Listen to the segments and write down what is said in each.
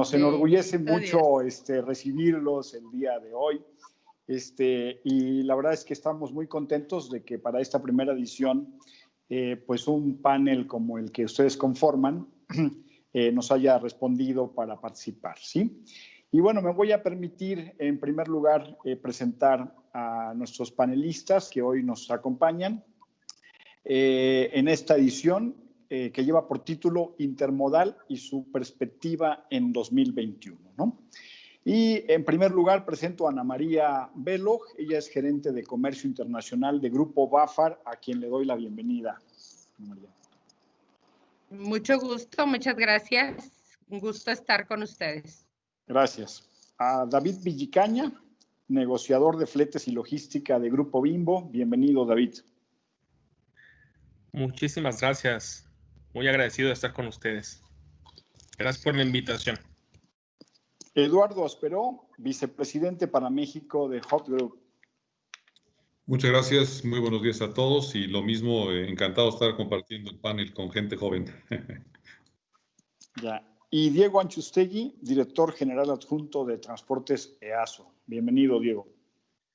nos enorgullece mucho recibirlos el día de hoy. Y la verdad es que estamos muy contentos de que para esta primera edición, pues un panel como el que ustedes conforman nos haya respondido para participar, ¿sí? Y bueno, me voy a permitir en primer lugar presentar a nuestros panelistas que hoy nos acompañan en esta edición que lleva por título Intermodal y su perspectiva en 2021, ¿no? Y en primer lugar presento a Ana María Velo, ella es gerente de comercio internacional de Grupo BAFAR, a quien le doy la bienvenida. Ana María. Mucho gusto, muchas gracias. Un gusto estar con ustedes. Gracias. A David Villicaña, negociador de fletes y logística de Grupo Bimbo. Bienvenido, David. Muchísimas gracias. Muy agradecido de estar con ustedes. Gracias por la invitación. Eduardo Asperó, vicepresidente para México de Hub Group. Muchas gracias, muy buenos días a todos y lo mismo, encantado de estar compartiendo el panel con gente joven. Ya. Y Diego Anchustegui, director general adjunto de Transportes EASO. Bienvenido, Diego.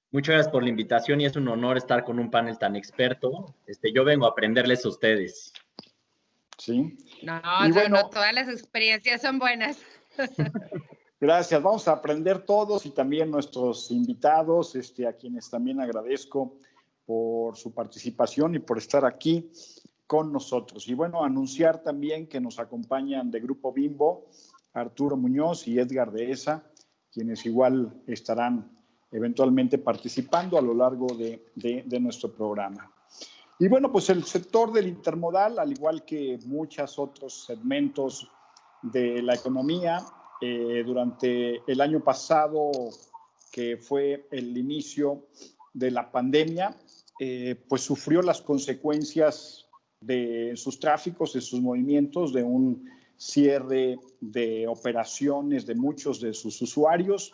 Muchas gracias por la invitación y es un honor estar con un panel tan experto. Yo vengo a aprenderles a ustedes. Sí. No, bueno, no todas las experiencias son buenas. Gracias, vamos a aprender todos y también nuestros invitados, a quienes también agradezco por su participación y por estar aquí con nosotros. Y bueno, anunciar también que nos acompañan de Grupo Bimbo, Arturo Muñoz y Edgar Dehesa, quienes igual estarán eventualmente participando a lo largo de nuestro programa. Y bueno, pues el sector del intermodal, al igual que muchos otros segmentos de la economía, durante el año pasado, que fue el inicio de la pandemia, pues sufrió las consecuencias de sus tráficos, de sus movimientos, de un cierre de operaciones de muchos de sus usuarios.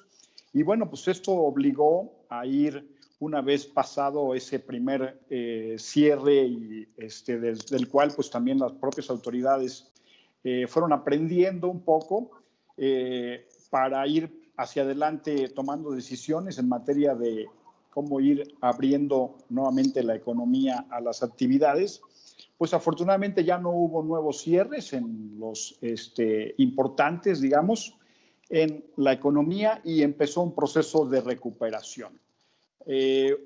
Y bueno, pues esto obligó a ir, una vez pasado ese primer cierre, y del cual pues también las propias autoridades fueron aprendiendo un poco para ir hacia adelante tomando decisiones en materia de cómo ir abriendo nuevamente la economía a las actividades. Pues afortunadamente ya no hubo nuevos cierres en los importantes, digamos, en la economía y empezó un proceso de recuperación.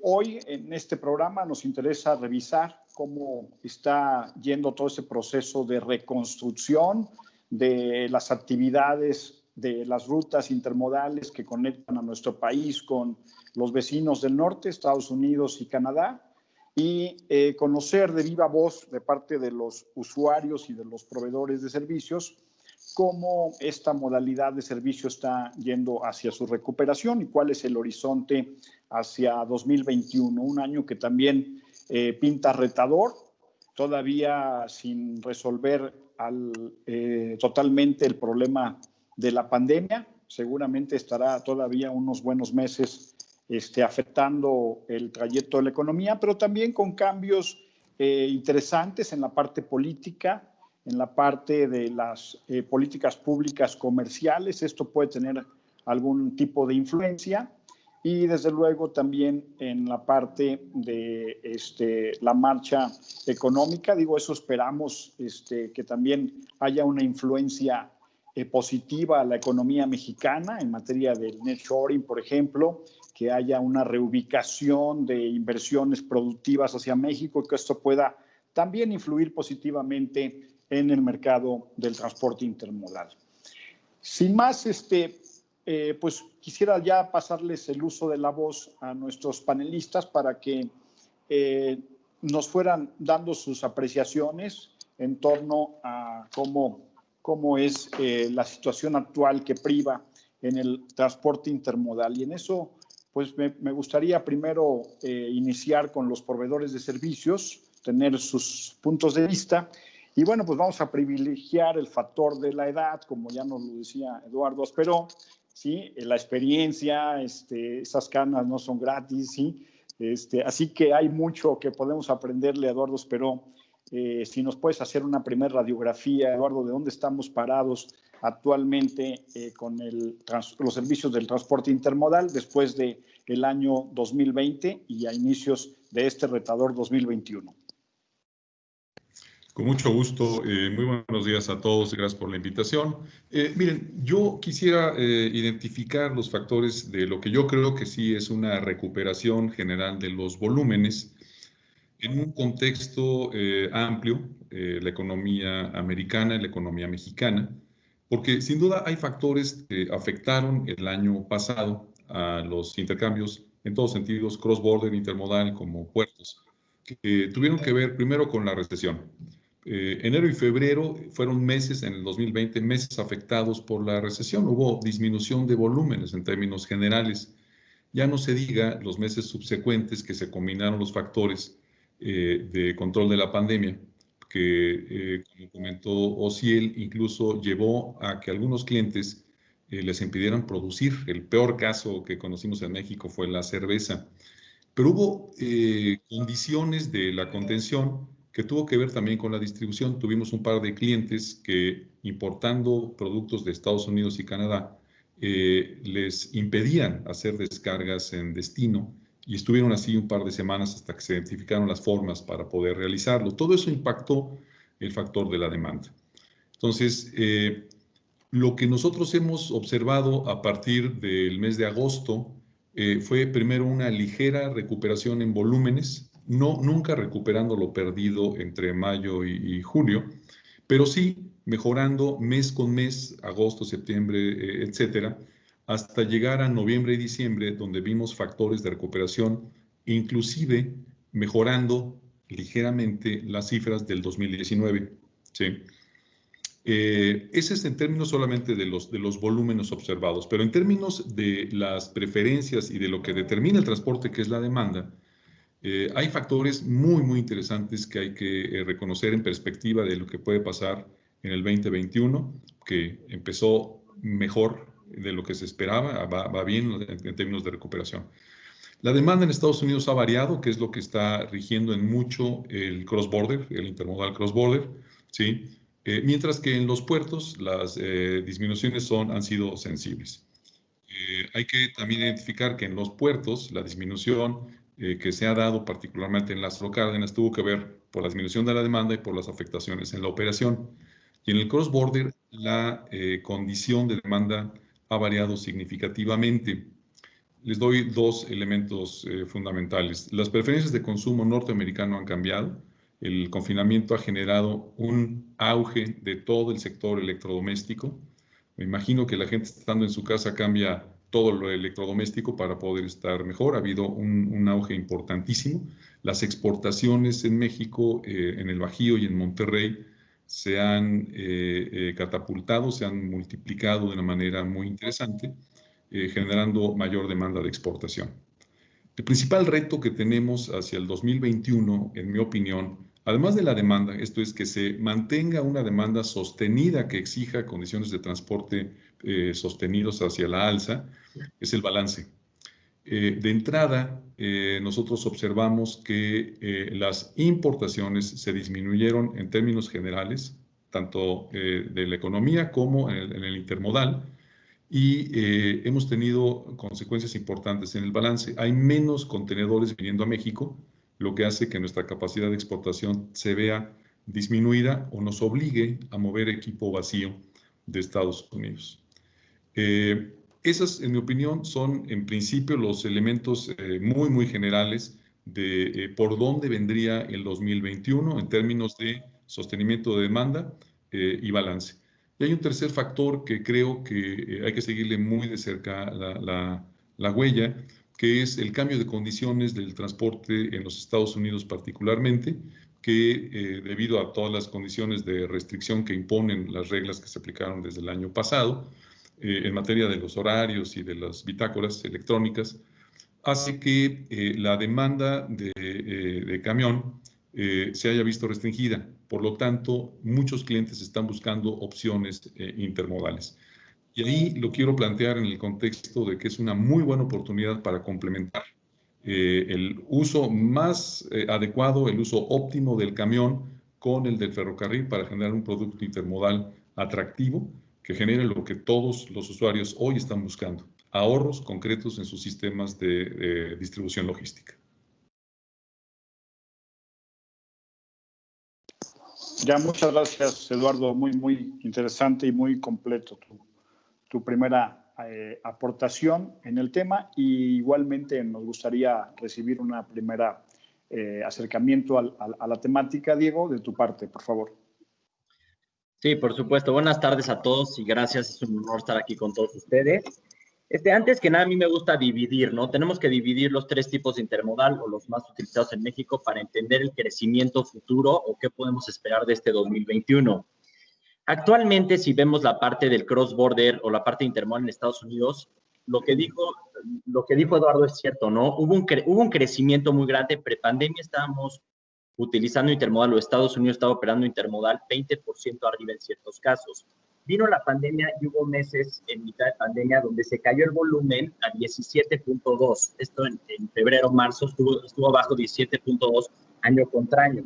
Hoy en este programa nos interesa revisar cómo está yendo todo ese proceso de reconstrucción de las actividades de las rutas intermodales que conectan a nuestro país con los vecinos del norte, Estados Unidos y Canadá, y conocer de viva voz de parte de los usuarios y de los proveedores de servicios cómo esta modalidad de servicio está yendo hacia su recuperación y cuál es el horizonte hacia 2021, un año que también pinta retador, todavía sin resolver totalmente el problema de la pandemia. Seguramente estará todavía unos buenos meses afectando el trayecto de la economía, pero también con cambios interesantes en la parte política, en la parte de las políticas públicas comerciales. Esto puede tener algún tipo de influencia. Y desde luego también en la parte de la marcha económica. Digo, eso esperamos que también haya una influencia positiva a la economía mexicana en materia del nearshoring, por ejemplo, que haya una reubicación de inversiones productivas hacia México, que esto pueda también influir positivamente en el mercado del transporte intermodal. Sin más, pues quisiera ya pasarles el uso de la voz a nuestros panelistas para que nos fueran dando sus apreciaciones en torno a cómo es la situación actual que priva en el transporte intermodal. Y en eso, pues me gustaría primero iniciar con los proveedores de servicios, tener sus puntos de vista. Y bueno, pues vamos a privilegiar el factor de la edad, como ya nos lo decía Eduardo Asperó, ¿sí? La experiencia, esas canas no son gratis, ¿sí? Así que hay mucho que podemos aprenderle a Eduardo Asperó. Si nos puedes hacer una primera radiografía, Eduardo, de dónde estamos parados actualmente con los servicios del transporte intermodal después del año 2020 y a inicios de este retador 2021. Con mucho gusto, muy buenos días a todos y gracias por la invitación. Miren, yo quisiera identificar los factores de lo que yo creo que sí es una recuperación general de los volúmenes en un contexto amplio, la economía americana y la economía mexicana, porque sin duda hay factores que afectaron el año pasado a los intercambios en todos sentidos, cross-border, intermodal, como puertos, que tuvieron que ver primero con la recesión. Enero y febrero fueron meses en el 2020, meses afectados por la recesión. Hubo disminución de volúmenes en términos generales. Ya no se diga los meses subsecuentes que se combinaron los factores de control de la pandemia, que, como comentó Osiel, incluso llevó a que algunos clientes les impidieran producir. El peor caso que conocimos en México fue la cerveza. Pero hubo condiciones de la contención que tuvo que ver también con la distribución. Tuvimos un par de clientes que, importando productos de Estados Unidos y Canadá, les impedían hacer descargas en destino y estuvieron así un par de semanas hasta que se identificaron las formas para poder realizarlo. Todo eso impactó el factor de la demanda. Entonces, lo que nosotros hemos observado a partir del mes de agosto fue primero una ligera recuperación en volúmenes, nunca recuperando lo perdido entre mayo y julio, pero sí mejorando mes con mes, agosto, septiembre, etcétera, hasta llegar a noviembre y diciembre, donde vimos factores de recuperación, inclusive mejorando ligeramente las cifras del 2019. ¿Sí? Ese es en términos solamente de los volúmenes observados, pero en términos de las preferencias y de lo que determina el transporte, que es la demanda, hay factores muy, muy interesantes que hay que reconocer en perspectiva de lo que puede pasar en el 2021, que empezó mejor de lo que se esperaba, va bien en términos de recuperación. La demanda en Estados Unidos ha variado, que es lo que está rigiendo en mucho el cross-border, el intermodal cross-border, ¿sí? Mientras que en los puertos las disminuciones han sido sensibles. Hay que también identificar que en los puertos la disminución que se ha dado particularmente en Lázaro Cárdenas tuvo que ver por la disminución de la demanda y por las afectaciones en la operación. Y en el cross-border la condición de demanda ha variado significativamente. Les doy dos elementos fundamentales. Las preferencias de consumo norteamericano han cambiado. El confinamiento ha generado un auge de todo el sector electrodoméstico. Me imagino que la gente estando en su casa cambia todo lo electrodoméstico para poder estar mejor. Ha habido un auge importantísimo. Las exportaciones en México, en el Bajío y en Monterrey, se han catapultado, se han multiplicado de una manera muy interesante, generando mayor demanda de exportación. El principal reto que tenemos hacia el 2021, en mi opinión, además de la demanda, esto es que se mantenga una demanda sostenida que exija condiciones de transporte sostenidos hacia la alza, es el balance. De entrada, nosotros observamos que las importaciones se disminuyeron en términos generales, tanto de la economía como en el intermodal, y hemos tenido consecuencias importantes en el balance. Hay menos contenedores viniendo a México, lo que hace que nuestra capacidad de exportación se vea disminuida o nos obligue a mover equipo vacío de Estados Unidos. Esas, en mi opinión, son en principio los elementos muy, muy generales de por dónde vendría el 2021 en términos de sostenimiento de demanda y balance. Y hay un tercer factor que creo que hay que seguirle muy de cerca la huella, que es el cambio de condiciones del transporte en los Estados Unidos particularmente, que debido a todas las condiciones de restricción que imponen las reglas que se aplicaron desde el año pasado, en materia de los horarios y de las bitácoras electrónicas, hace que la demanda de camión se haya visto restringida. Por lo tanto, muchos clientes están buscando opciones intermodales. Y ahí lo quiero plantear en el contexto de que es una muy buena oportunidad para complementar el uso más adecuado, el uso óptimo del camión con el del ferrocarril para generar un producto intermodal atractivo que genere lo que todos los usuarios hoy están buscando, ahorros concretos en sus sistemas de distribución logística. Ya, muchas gracias, Eduardo. Muy, muy interesante y muy completo tu primera aportación en el tema. Y igualmente nos gustaría recibir una primera acercamiento a la temática. Diego, de tu parte, por favor. Sí, por supuesto. Buenas tardes a todos y gracias. Es un honor estar aquí con todos ustedes. Antes que nada, a mí me gusta dividir, ¿no? Tenemos que dividir los 3 tipos de intermodal o los más utilizados en México para entender el crecimiento futuro o qué podemos esperar de este 2021. Actualmente, si vemos la parte del cross-border o la parte intermodal en Estados Unidos, lo que dijo Eduardo es cierto, ¿no? Hubo un crecimiento muy grande. Prepandemia estábamos utilizando intermodal o Estados Unidos estaba operando intermodal 20% arriba en ciertos casos. Vino la pandemia y hubo meses en mitad de pandemia donde se cayó el volumen a 17.2. Esto en febrero, marzo estuvo bajo 17.2 año contra año.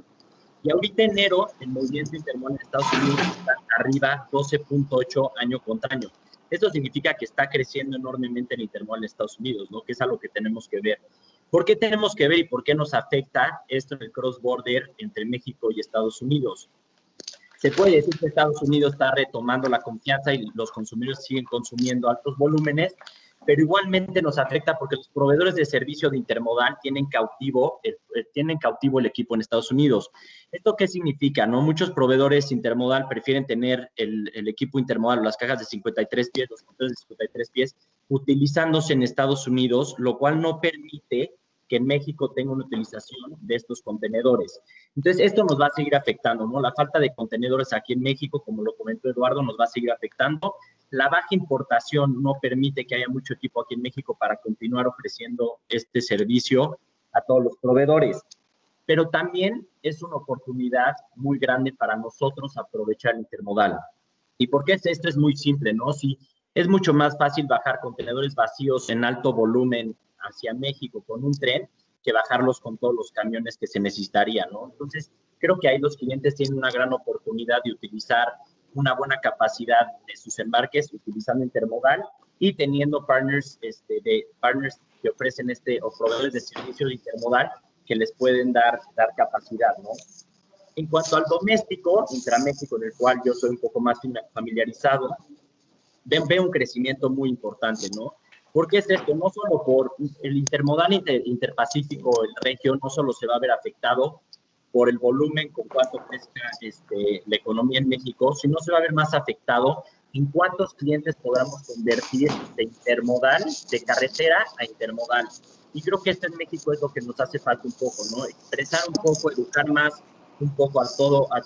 Y ahorita enero, el movimiento intermodal en Estados Unidos está arriba 12.8 año contra año. Esto significa que está creciendo enormemente el intermodal en Estados Unidos, ¿no? Que es algo que tenemos que ver. ¿Por qué tenemos que ver y por qué nos afecta esto en el cross-border entre México y Estados Unidos? Se puede decir que Estados Unidos está retomando la confianza y los consumidores siguen consumiendo altos volúmenes, pero igualmente nos afecta porque los proveedores de servicio de intermodal tienen cautivo el equipo en Estados Unidos. ¿Esto qué significa, no? Muchos proveedores intermodal prefieren tener el equipo intermodal o las cajas de 53 pies, los contenedores de 53 pies, utilizándose en Estados Unidos, lo cual no permite que en México tenga una utilización de estos contenedores. Entonces, esto nos va a seguir afectando, ¿no? La falta de contenedores aquí en México, como lo comentó Eduardo, nos va a seguir afectando. La baja importación no permite que haya mucho equipo aquí en México para continuar ofreciendo este servicio a todos los proveedores. Pero también es una oportunidad muy grande para nosotros aprovechar el intermodal. ¿Y por qué esto? Es muy simple, ¿no? Si es mucho más fácil bajar contenedores vacíos en alto volumen hacia México con un tren que bajarlos con todos los camiones que se necesitarían, ¿no? Entonces, creo que ahí los clientes tienen una gran oportunidad de utilizar una buena capacidad de sus embarques utilizando intermodal y teniendo partners que ofrecen o proveedores de servicio de intermodal que les pueden dar capacidad, ¿no? En cuanto al doméstico, intraméxico, en el cual yo soy un poco más familiarizado, veo un crecimiento muy importante, ¿no? ¿Por qué es esto? No solo por el intermodal interpacífico, el regio, no solo se va a ver afectado por el volumen con cuánto crezca la economía en México, sino se va a ver más afectado en cuántos clientes podamos convertir de intermodal, de carretera a intermodal. Y creo que esto en México es lo que nos hace falta un poco, ¿no? Expresar un poco, educar más un poco a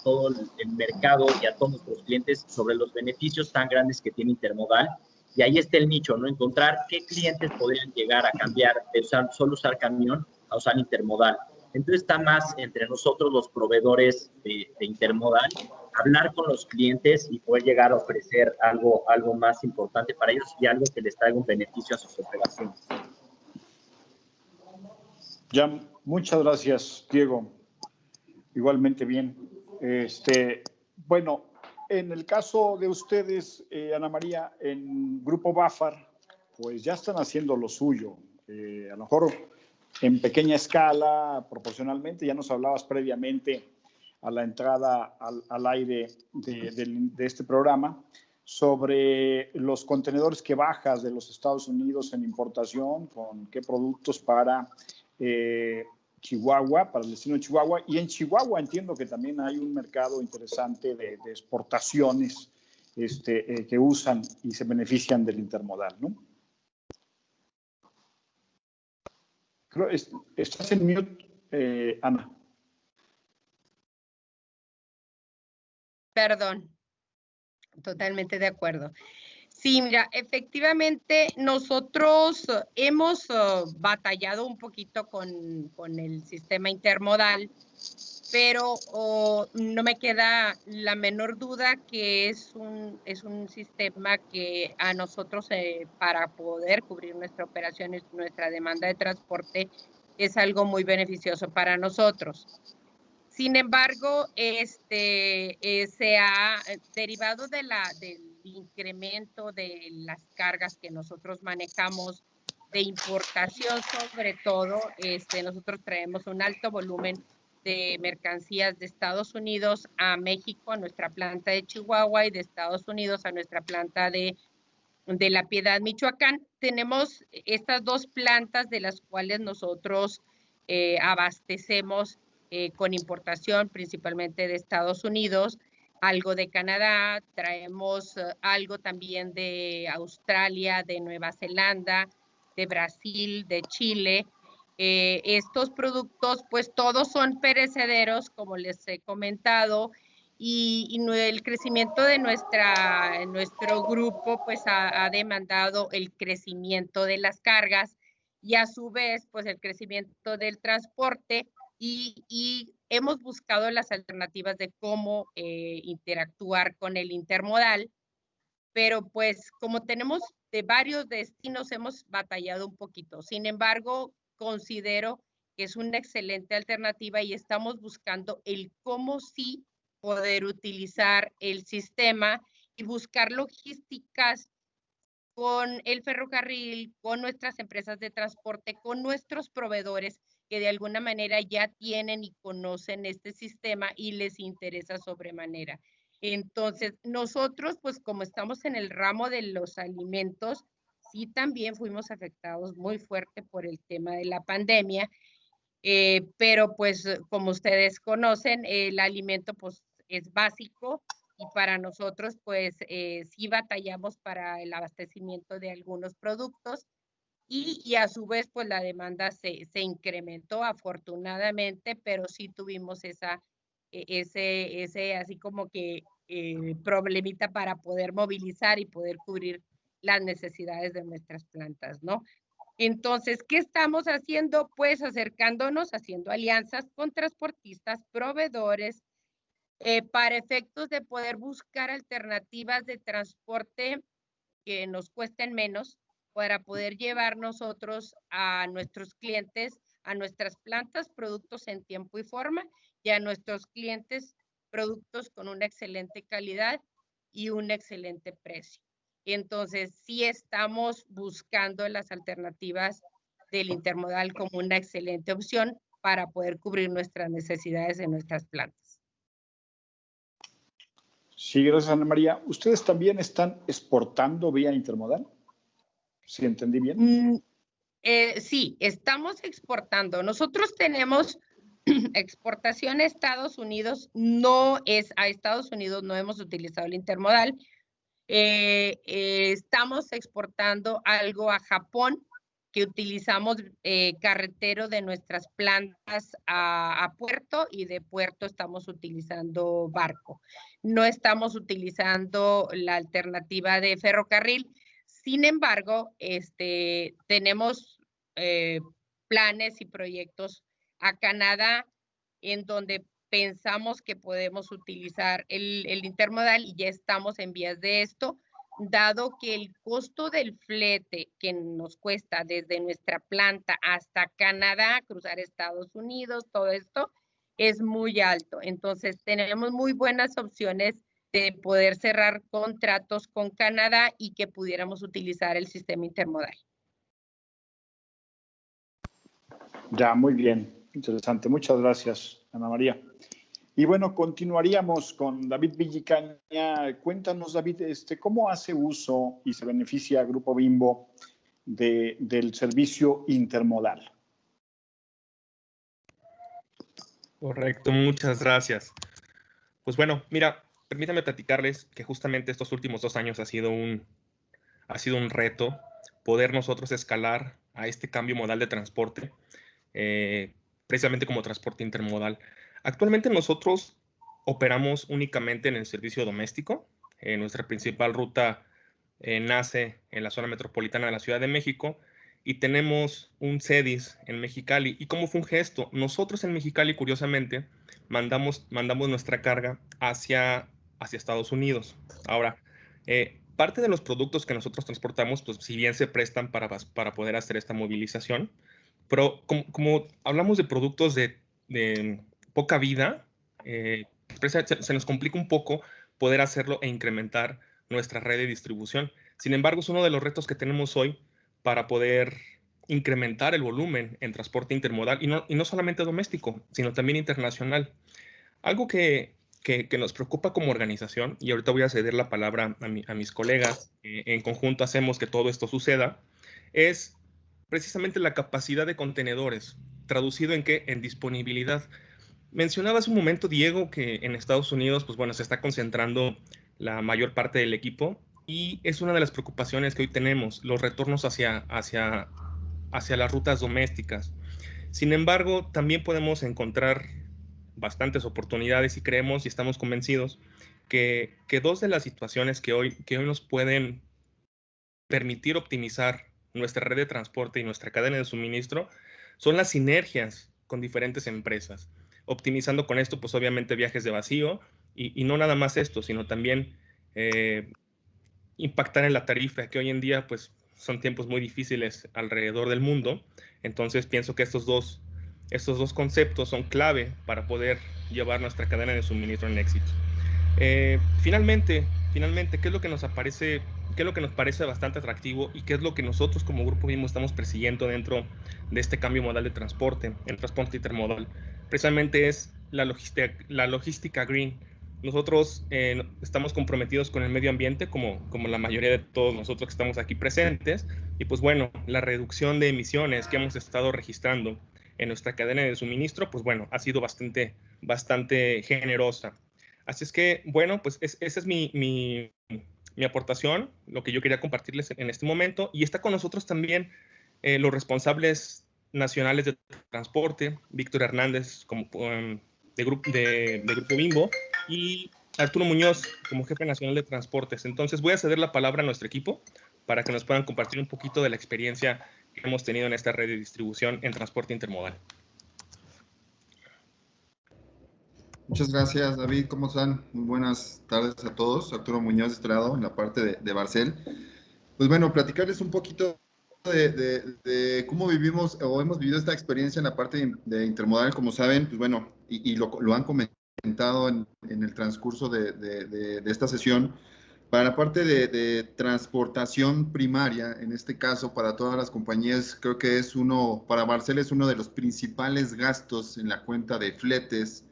todo el mercado y a todos nuestros clientes sobre los beneficios tan grandes que tiene intermodal. Y ahí está el nicho, ¿no? Encontrar qué clientes podrían llegar a cambiar de solo usar camión a usar intermodal. Entonces está más entre nosotros los proveedores de intermodal, hablar con los clientes y poder llegar a ofrecer algo más importante para ellos y algo que les traiga un beneficio a sus operaciones. Ya, muchas gracias, Diego. Igualmente bien. Bueno, en el caso de ustedes, Ana María, en Grupo BAFAR, pues ya están haciendo lo suyo. A lo mejor en pequeña escala, proporcionalmente, ya nos hablabas previamente a la entrada al aire de este programa sobre los contenedores que bajas de los Estados Unidos en importación, con qué productos para Chihuahua, para el destino de Chihuahua. Y en Chihuahua entiendo que también hay un mercado interesante de exportaciones que usan y se benefician del intermodal, ¿no? Creo, estás en mute, Ana. Perdón, totalmente de acuerdo. Sí, mira, efectivamente nosotros hemos batallado un poquito con el sistema intermodal, pero no me queda la menor duda que es un sistema que a nosotros para poder cubrir nuestra operación y nuestra demanda de transporte es algo muy beneficioso para nosotros. Sin embargo, se ha derivado del incremento de las cargas que nosotros manejamos de importación, sobre todo, nosotros traemos un alto volumen de mercancías de Estados Unidos a México, a nuestra planta de Chihuahua, y de Estados Unidos a nuestra planta de La Piedad, Michoacán. Tenemos estas dos plantas de las cuales nosotros abastecemos con importación, principalmente de Estados Unidos, algo de Canadá, traemos algo también de Australia, de Nueva Zelanda, de Brasil, de Chile. Estos productos, pues todos son perecederos, como les he comentado, y el crecimiento de nuestro grupo, pues ha demandado el crecimiento de las cargas y a su vez, pues el crecimiento del transporte, y hemos buscado las alternativas de cómo interactuar con el intermodal, pero pues como tenemos de varios destinos, hemos batallado un poquito. Sin embargo, considero que es una excelente alternativa y estamos buscando el cómo sí poder utilizar el sistema y buscar logísticas con el ferrocarril, con nuestras empresas de transporte, con nuestros proveedores que de alguna manera ya tienen y conocen este sistema y les interesa sobremanera. Entonces, nosotros, pues como estamos en el ramo de los alimentos, sí también fuimos afectados muy fuerte por el tema de la pandemia, pero pues como ustedes conocen, el alimento pues es básico, y para nosotros pues sí batallamos para el abastecimiento de algunos productos, y a su vez pues la demanda se incrementó afortunadamente, pero sí tuvimos ese así como que problemita para poder movilizar y poder cubrir las necesidades de nuestras plantas, ¿no? Entonces, ¿qué estamos haciendo? Pues acercándonos, haciendo alianzas con transportistas, proveedores, para efectos de poder buscar alternativas de transporte que nos cuesten menos, para poder llevar nosotros a nuestros clientes, a nuestras plantas, productos en tiempo y forma, y a nuestros clientes productos con una excelente calidad y un excelente precio. Entonces, sí estamos buscando las alternativas del intermodal como una excelente opción para poder cubrir nuestras necesidades en nuestras plantas. Sí, gracias, Ana María. ¿Ustedes también están exportando vía intermodal? ¿Sí entendí bien? Sí, estamos exportando. Nosotros tenemos exportación a Estados Unidos, a Estados Unidos no hemos utilizado el intermodal. Estamos exportando algo a Japón, que utilizamos carretero de nuestras plantas a puerto, y de puerto estamos utilizando barco. No estamos utilizando la alternativa de ferrocarril. Sin embargo, tenemos planes y proyectos a Canadá, en donde pensamos que podemos utilizar el intermodal, y ya estamos en vías de esto, dado que el costo del flete que nos cuesta desde nuestra planta hasta Canadá, cruzar Estados Unidos, todo esto es muy alto. Entonces tenemos muy buenas opciones de poder cerrar contratos con Canadá y que pudiéramos utilizar el sistema intermodal. Ya, muy bien. Interesante. Muchas gracias, Ana María. Y bueno, continuaríamos con David Villicaña. Cuéntanos, David, ¿cómo hace uso y se beneficia Grupo Bimbo del servicio intermodal? Correcto, muchas gracias. Pues bueno, mira, permítame platicarles que justamente estos últimos 2 años ha sido un reto poder nosotros escalar a este cambio modal de transporte, precisamente como transporte intermodal. Actualmente nosotros operamos únicamente en el servicio doméstico. Nuestra principal ruta nace en la zona metropolitana de la Ciudad de México, y tenemos un CEDIS en Mexicali. ¿Y cómo fue un gesto? Nosotros en Mexicali, curiosamente, mandamos nuestra carga hacia Estados Unidos. Ahora, parte de los productos que nosotros transportamos, pues si bien se prestan para poder hacer esta movilización, pero como hablamos de productos de poca vida, se nos complica un poco poder hacerlo e incrementar nuestra red de distribución. Sin embargo, es uno de los retos que tenemos hoy para poder incrementar el volumen en transporte intermodal y no solamente doméstico, sino también internacional. Algo que nos preocupa como organización, y ahorita voy a ceder la palabra a mis colegas, en conjunto hacemos que todo esto suceda, es precisamente la capacidad de contenedores. ¿Traducido en qué? En disponibilidad. Mencionaba hace un momento, Diego, que en Estados Unidos, pues bueno, se está concentrando la mayor parte del equipo y es una de las preocupaciones que hoy tenemos, los retornos hacia las rutas domésticas. Sin embargo, también podemos encontrar bastantes oportunidades y creemos y estamos convencidos que dos de las situaciones que hoy nos pueden permitir optimizar nuestra red de transporte y nuestra cadena de suministro son las sinergias con diferentes empresas. Optimizando con esto, pues obviamente viajes de vacío y no nada más esto, sino también impactar en la tarifa, que hoy en día pues son tiempos muy difíciles alrededor del mundo. Entonces pienso que estos dos conceptos son clave para poder llevar nuestra cadena de suministro en éxito. Finalmente, ¿qué es lo que nos parece bastante atractivo y qué es lo que nosotros como Grupo Bimbo estamos persiguiendo dentro de este cambio modal de transporte, el transporte intermodal? Precisamente es la logística green. Nosotros estamos comprometidos con el medio ambiente, como la mayoría de todos nosotros que estamos aquí presentes, y pues bueno, la reducción de emisiones que hemos estado registrando en nuestra cadena de suministro, pues bueno, ha sido bastante generosa. Así es que, bueno, pues esa es mi aportación, lo que yo quería compartirles en este momento. Y está con nosotros también los responsables nacionales de transporte, Víctor Hernández de Grupo Bimbo y Arturo Muñoz como jefe nacional de transportes. Entonces voy a ceder la palabra a nuestro equipo para que nos puedan compartir un poquito de la experiencia que hemos tenido en esta red de distribución en transporte intermodal. Muchas gracias, David. ¿Cómo están? Muy buenas tardes a todos. Arturo Muñoz de este lado, en la parte de Barcel. Pues bueno, platicarles un poquito de cómo vivimos o hemos vivido esta experiencia en la parte de intermodal. Como saben, pues bueno, y lo han comentado en el transcurso de esta sesión, para la parte de transportación primaria, en este caso para todas las compañías, creo que para Barcel es uno de los principales gastos en la cuenta de fletes,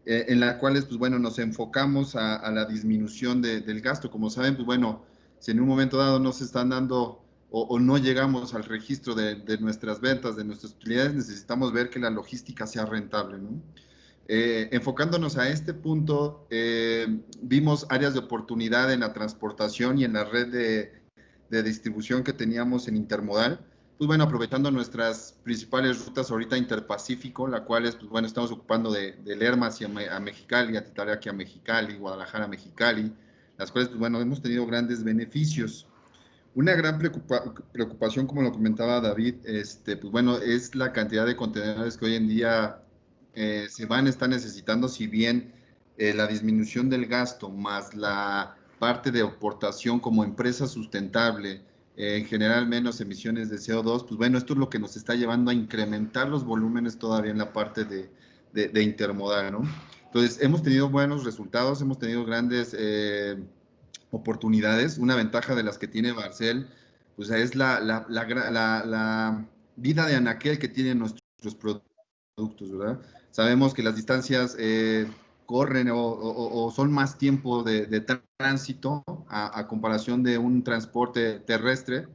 en la cuales, pues bueno, nos enfocamos a la disminución del gasto. Como saben, pues bueno, si en un momento dado no se están dando o no llegamos al registro de nuestras ventas, de nuestras utilidades, necesitamos ver que la logística sea rentable, ¿no? Enfocándonos a este punto, vimos áreas de oportunidad en la transportación y en la red de distribución que teníamos en intermodal. Pues bueno, aprovechando nuestras principales rutas ahorita Interpacífico, la cual es, pues bueno, estamos ocupando de Lerma a Mexicali, Atitlalaca a Mexicali, Guadalajara a Mexicali, las cuales, pues bueno, hemos tenido grandes beneficios. Una gran preocupación, como lo comentaba David, pues bueno, es la cantidad de contenedores que hoy en día están necesitando, si bien la disminución del gasto más la parte de aportación como empresa sustentable, en general menos emisiones de CO2, pues bueno, esto es lo que nos está llevando a incrementar los volúmenes todavía en la parte de intermodal, ¿no? Entonces, hemos tenido buenos resultados, hemos tenido grandes oportunidades. Una ventaja de las que tiene Barcel, pues es la vida de anaquel que tienen nuestros productos, ¿verdad? Sabemos que las distancias corren o son más tiempo de tránsito a comparación de un transporte terrestre,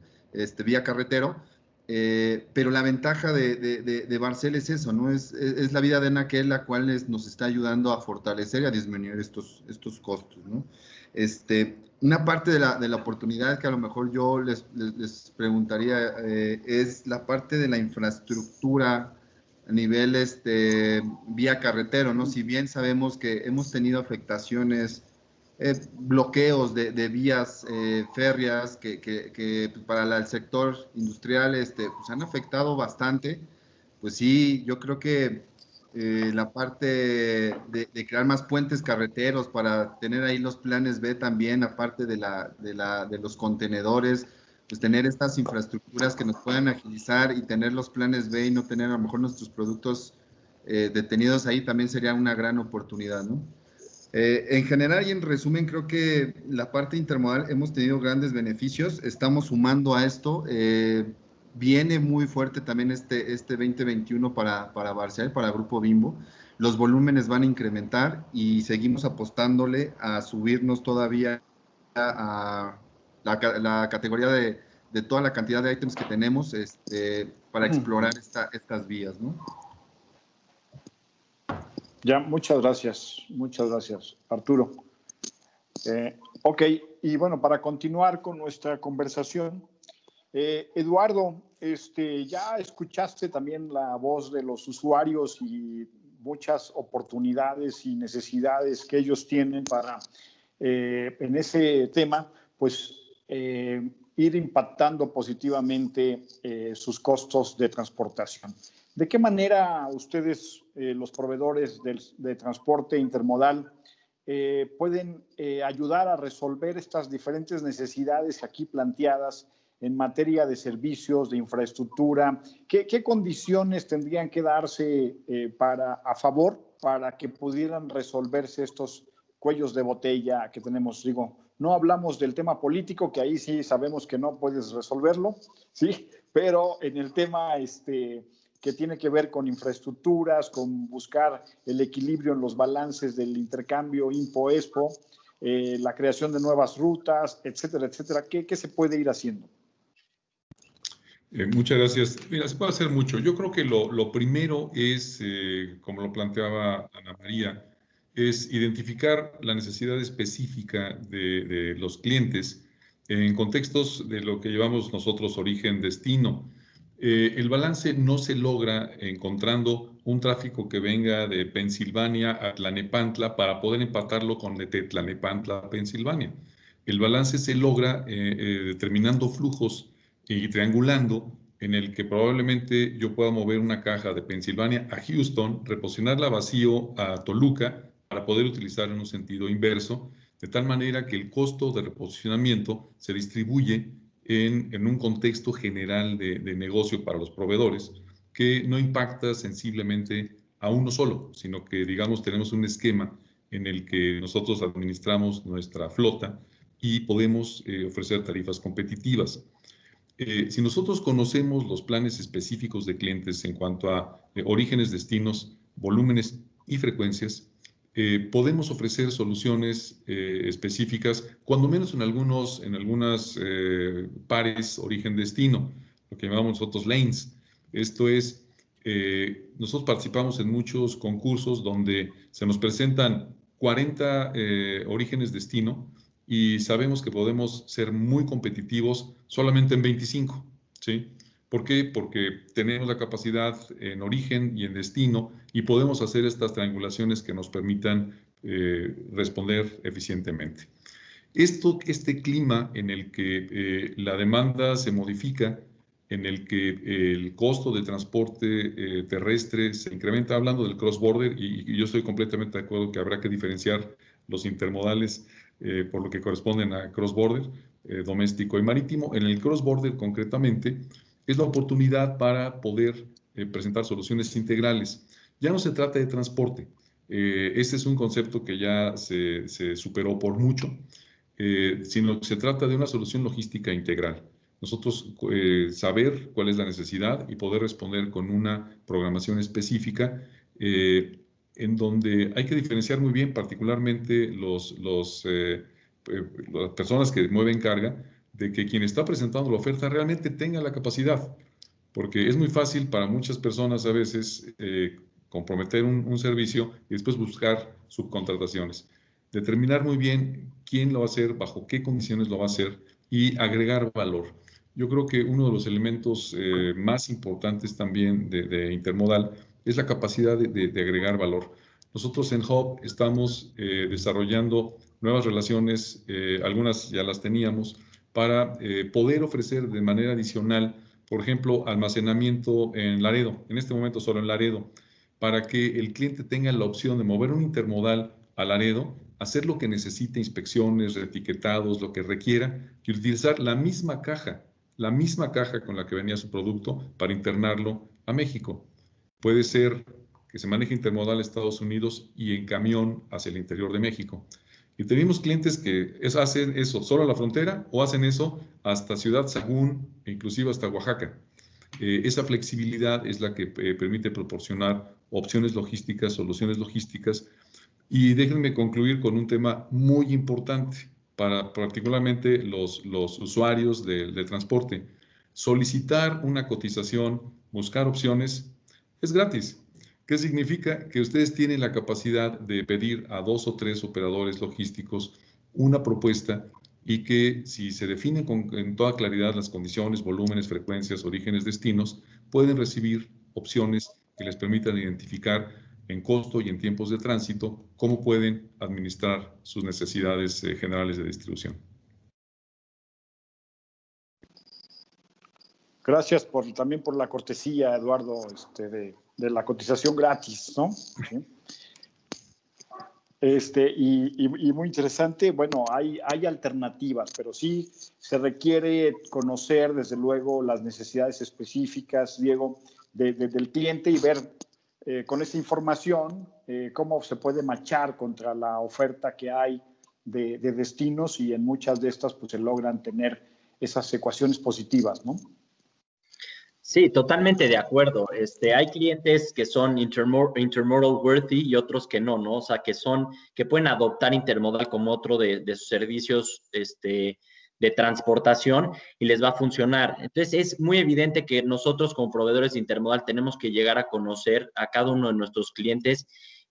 vía carretero, pero la ventaja de Barcel es eso, ¿no? Es la vida de anaquel, la cual nos está ayudando a fortalecer y a disminuir estos costos, ¿no? Una parte de la oportunidad que a lo mejor yo les preguntaría es la parte de la infraestructura a nivel vía carretero, ¿no? Si bien sabemos que hemos tenido afectaciones, bloqueos de vías férreas que para el sector industrial pues han afectado bastante, pues sí, yo creo que la parte de crear más puentes carreteros para tener ahí los planes B también, aparte de los contenedores, pues tener estas infraestructuras que nos puedan agilizar y tener los planes B y no tener a lo mejor nuestros productos detenidos ahí también sería una gran oportunidad, ¿no? En general y en resumen, creo que la parte intermodal hemos tenido grandes beneficios. Estamos sumando a esto. Viene muy fuerte también este 2021 para Barcel, para Grupo Bimbo. Los volúmenes van a incrementar y seguimos apostándole a subirnos todavía a la categoría de toda la cantidad de ítems que tenemos para explorar estas vías, ¿no? Ya, muchas gracias, Arturo. Ok, y bueno, para continuar con nuestra conversación, Eduardo, ya escuchaste también la voz de los usuarios y muchas oportunidades y necesidades que ellos tienen para, en ese tema, pues, ir impactando positivamente sus costos de transportación. ¿De qué manera ustedes, los proveedores de transporte intermodal, pueden ayudar a resolver estas diferentes necesidades aquí planteadas en materia de servicios, de infraestructura? ¿Qué condiciones tendrían que darse a favor para que pudieran resolverse estos cuellos de botella que tenemos? Digo, no hablamos del tema político, que ahí sí sabemos que no puedes resolverlo, ¿sí? Pero en el tema que tiene que ver con infraestructuras, con buscar el equilibrio en los balances del intercambio IMPO-EXPO, la creación de nuevas rutas, etcétera, etcétera. ¿Qué se puede ir haciendo? Muchas gracias. Mira, se puede hacer mucho. Yo creo que lo primero es, como lo planteaba Ana María, es identificar la necesidad específica de los clientes en contextos de lo que llevamos nosotros origen-destino. El balance no se logra encontrando un tráfico que venga de Pensilvania a Tlalnepantla para poder empatarlo con de Tlalnepantla a Pensilvania. El balance se logra determinando flujos y triangulando en el que probablemente yo pueda mover una caja de Pensilvania a Houston, reposicionarla vacío a Toluca para poder utilizar en un sentido inverso, de tal manera que el costo de reposicionamiento se distribuye en un contexto general de negocio para los proveedores, que no impacta sensiblemente a uno solo, sino que, digamos, tenemos un esquema en el que nosotros administramos nuestra flota y podemos ofrecer tarifas competitivas. Si nosotros conocemos los planes específicos de clientes en cuanto a orígenes, destinos, volúmenes y frecuencias, podemos ofrecer soluciones específicas, cuando menos en algunas pares origen-destino, lo que llamamos nosotros lanes. Esto es, nosotros participamos en muchos concursos donde se nos presentan 40 orígenes-destino y sabemos que podemos ser muy competitivos solamente en 25, ¿sí? ¿Por qué? Porque tenemos la capacidad en origen y en destino y podemos hacer estas triangulaciones que nos permitan responder eficientemente. Este clima en el que la demanda se modifica, en el que el costo de transporte terrestre se incrementa, hablando del cross-border, y yo estoy completamente de acuerdo que habrá que diferenciar los intermodales por lo que corresponden a cross-border, doméstico y marítimo. En el cross-border concretamente, es la oportunidad para poder presentar soluciones integrales. Ya no se trata de transporte. Este es un concepto que ya se superó por mucho, sino que se trata de una solución logística integral. Nosotros saber cuál es la necesidad y poder responder con una programación específica en donde hay que diferenciar muy bien, particularmente las personas que mueven carga, de que quien está presentando la oferta realmente tenga la capacidad, porque es muy fácil para muchas personas a veces comprometer un servicio y después buscar subcontrataciones. Determinar muy bien quién lo va a hacer, bajo qué condiciones lo va a hacer y agregar valor. Yo creo que uno de los elementos más importantes también de intermodal es la capacidad de agregar valor. Nosotros en Hub estamos desarrollando nuevas relaciones, algunas ya las teníamos, para poder ofrecer de manera adicional, por ejemplo, almacenamiento en Laredo, en este momento solo en Laredo, para que el cliente tenga la opción de mover un intermodal a Laredo, hacer lo que necesite, inspecciones, reetiquetados, lo que requiera, y utilizar la misma caja con la que venía su producto para internarlo a México. Puede ser que se maneja intermodal a Estados Unidos y en camión hacia el interior de México. Y tenemos clientes que hacen eso solo a la frontera o hacen eso hasta Ciudad Sagún e inclusive hasta Oaxaca. Esa flexibilidad es la que permite proporcionar opciones logísticas, soluciones logísticas. Y déjenme concluir con un tema muy importante para particularmente los usuarios de transporte. Solicitar una cotización, buscar opciones, es gratis. ¿Qué significa? Que ustedes tienen la capacidad de pedir a 2 o 3 operadores logísticos una propuesta y que si se definen en toda claridad las condiciones, volúmenes, frecuencias, orígenes, destinos, pueden recibir opciones que les permitan identificar en costo y en tiempos de tránsito cómo pueden administrar sus necesidades generales de distribución. Gracias también por la cortesía, Eduardo, de la cotización gratis, ¿no? ¿Sí? Y muy interesante, bueno, hay alternativas, pero sí se requiere conocer, desde luego, las necesidades específicas, Diego, del cliente y ver con esa información cómo se puede machar contra la oferta que hay de destinos, y en muchas de estas pues se logran tener esas ecuaciones positivas, ¿no? Sí, totalmente de acuerdo. Hay clientes que son intermodal worthy y otros que no, ¿no? O sea, que pueden adoptar intermodal como otro de sus servicios, de transportación, y les va a funcionar. Entonces, es muy evidente que nosotros como proveedores de intermodal tenemos que llegar a conocer a cada uno de nuestros clientes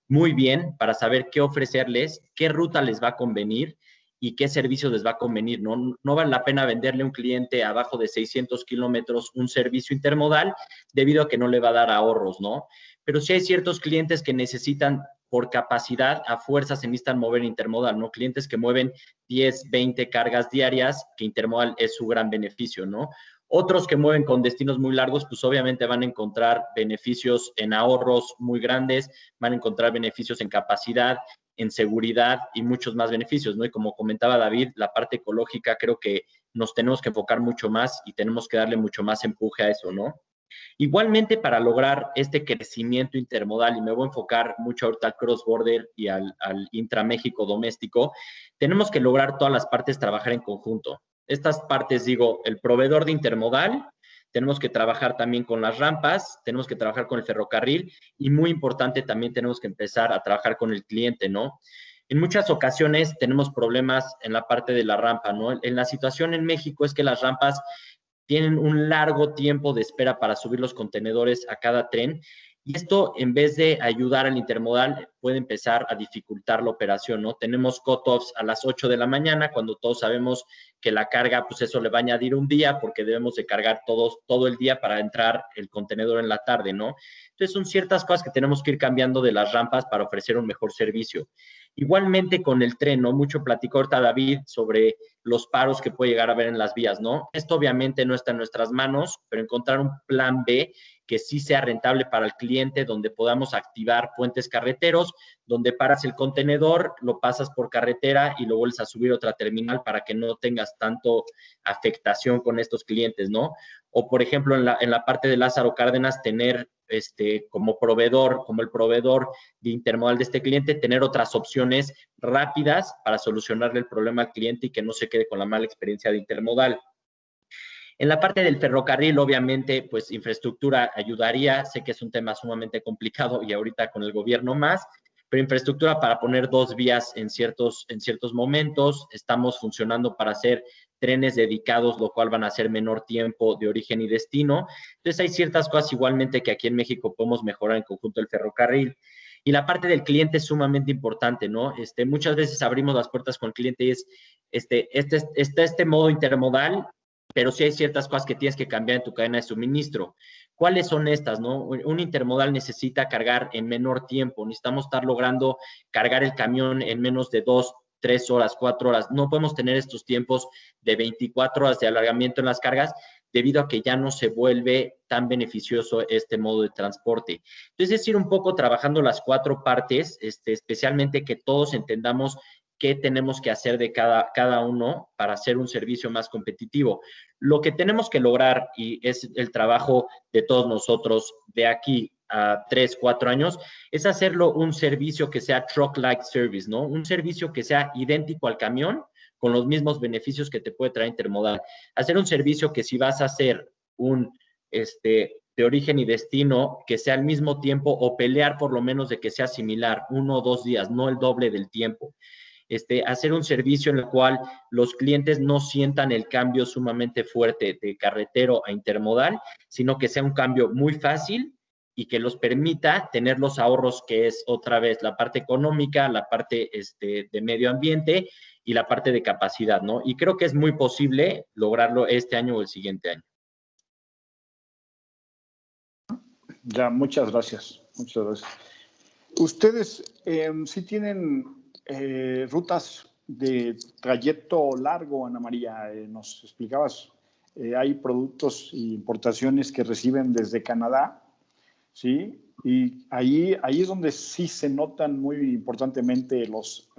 muy bien para saber qué ofrecerles, qué ruta les va a convenir y qué servicio les va a convenir, ¿no? No vale la pena venderle a un cliente abajo de 600 kilómetros un servicio intermodal debido a que no le va a dar ahorros, ¿no? Pero sí hay ciertos clientes que necesitan, por capacidad, a fuerzas se necesitan mover intermodal, ¿no? Clientes que mueven 10, 20 cargas diarias, que intermodal es su gran beneficio, ¿no? Otros que mueven con destinos muy largos, pues obviamente van a encontrar beneficios en ahorros muy grandes, van a encontrar beneficios en capacidad, en seguridad y muchos más beneficios, ¿no? Y como comentaba David, la parte ecológica creo que nos tenemos que enfocar mucho más y tenemos que darle mucho más empuje a eso, ¿no? Igualmente, para lograr este crecimiento intermodal, y me voy a enfocar mucho ahorita al cross-border y al intra-México doméstico, tenemos que lograr todas las partes trabajar en conjunto. Estas partes, digo, el proveedor de intermodal, tenemos que trabajar también con las rampas, tenemos que trabajar con el ferrocarril y, muy importante, también tenemos que empezar a trabajar con el cliente, ¿no? En muchas ocasiones tenemos problemas en la parte de la rampa, ¿no? En la situación en México es que las rampas tienen un largo tiempo de espera para subir los contenedores a cada tren, y esto, en vez de ayudar al intermodal, puede empezar a dificultar la operación, ¿no? Tenemos cut-offs a las 8 de la mañana, cuando todos sabemos que la carga, pues eso le va a añadir un día, porque debemos de cargar todo el día para entrar el contenedor en la tarde, ¿no? Entonces, son ciertas cosas que tenemos que ir cambiando de las rampas para ofrecer un mejor servicio. Igualmente con el tren, ¿no? Mucho platicó ahorita David sobre los paros que puede llegar a haber en las vías, ¿no? Esto obviamente no está en nuestras manos, pero encontrar un plan B que sí sea rentable para el cliente, donde podamos activar puentes carreteros, donde paras el contenedor, lo pasas por carretera y lo vuelves a subir a otra terminal para que no tengas tanto afectación con estos clientes, ¿no? O, por ejemplo, en la parte de Lázaro Cárdenas, tener como proveedor, como el proveedor de intermodal de este cliente, tener otras opciones rápidas para solucionarle el problema al cliente y que no se quede con la mala experiencia de intermodal. En la parte del ferrocarril, obviamente, pues infraestructura ayudaría. Sé que es un tema sumamente complicado y ahorita con el gobierno más, pero infraestructura para poner 2 vías en ciertos momentos. Estamos funcionando para hacer trenes dedicados, lo cual van a ser menor tiempo de origen y destino. Entonces, hay ciertas cosas igualmente que aquí en México podemos mejorar en conjunto el ferrocarril. Y la parte del cliente es sumamente importante, ¿no? Muchas veces abrimos las puertas con el cliente y este modo intermodal, pero sí hay ciertas cosas que tienes que cambiar en tu cadena de suministro. ¿Cuáles son estas, no? Un intermodal necesita cargar en menor tiempo. Necesitamos estar logrando cargar el camión en menos de 2, 3 horas, 4 horas. No podemos tener estos tiempos de 24 horas de alargamiento en las cargas, debido a que ya no se vuelve tan beneficioso este modo de transporte. Entonces, es ir un poco trabajando las 4 partes, especialmente que todos entendamos qué tenemos que hacer de cada uno para hacer un servicio más competitivo. Lo que tenemos que lograr, y es el trabajo de todos nosotros de aquí a 3, 4 años, es hacerlo un servicio que sea truck-like service, ¿no? Un servicio que sea idéntico al camión, con los mismos beneficios que te puede traer intermodal. Hacer un servicio que si vas a hacer un de origen y destino, que sea al mismo tiempo, o pelear por lo menos de que sea similar, 1 o 2 días, no el doble del tiempo. Hacer un servicio en el cual los clientes no sientan el cambio sumamente fuerte de carretero a intermodal, sino que sea un cambio muy fácil y que los permita tener los ahorros, que es otra vez la parte económica, la parte de medio ambiente y la parte de capacidad, ¿no? Y creo que es muy posible lograrlo este año o el siguiente año. Ya, muchas gracias. Muchas gracias. Ustedes sí tienen rutas de trayecto largo, Ana María. Nos explicabas, hay productos e importaciones que reciben desde Canadá, ¿sí? Y ahí es donde sí se notan muy importantemente los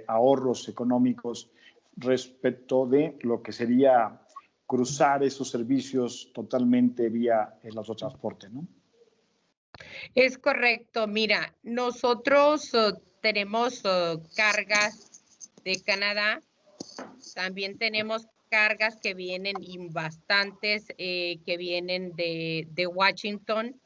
ahorros económicos respecto de lo que sería cruzar esos servicios totalmente vía el autotransporte, ¿no? Es correcto. Mira, nosotros tenemos cargas de Canadá, también tenemos cargas que vienen y bastantes que vienen de Washington,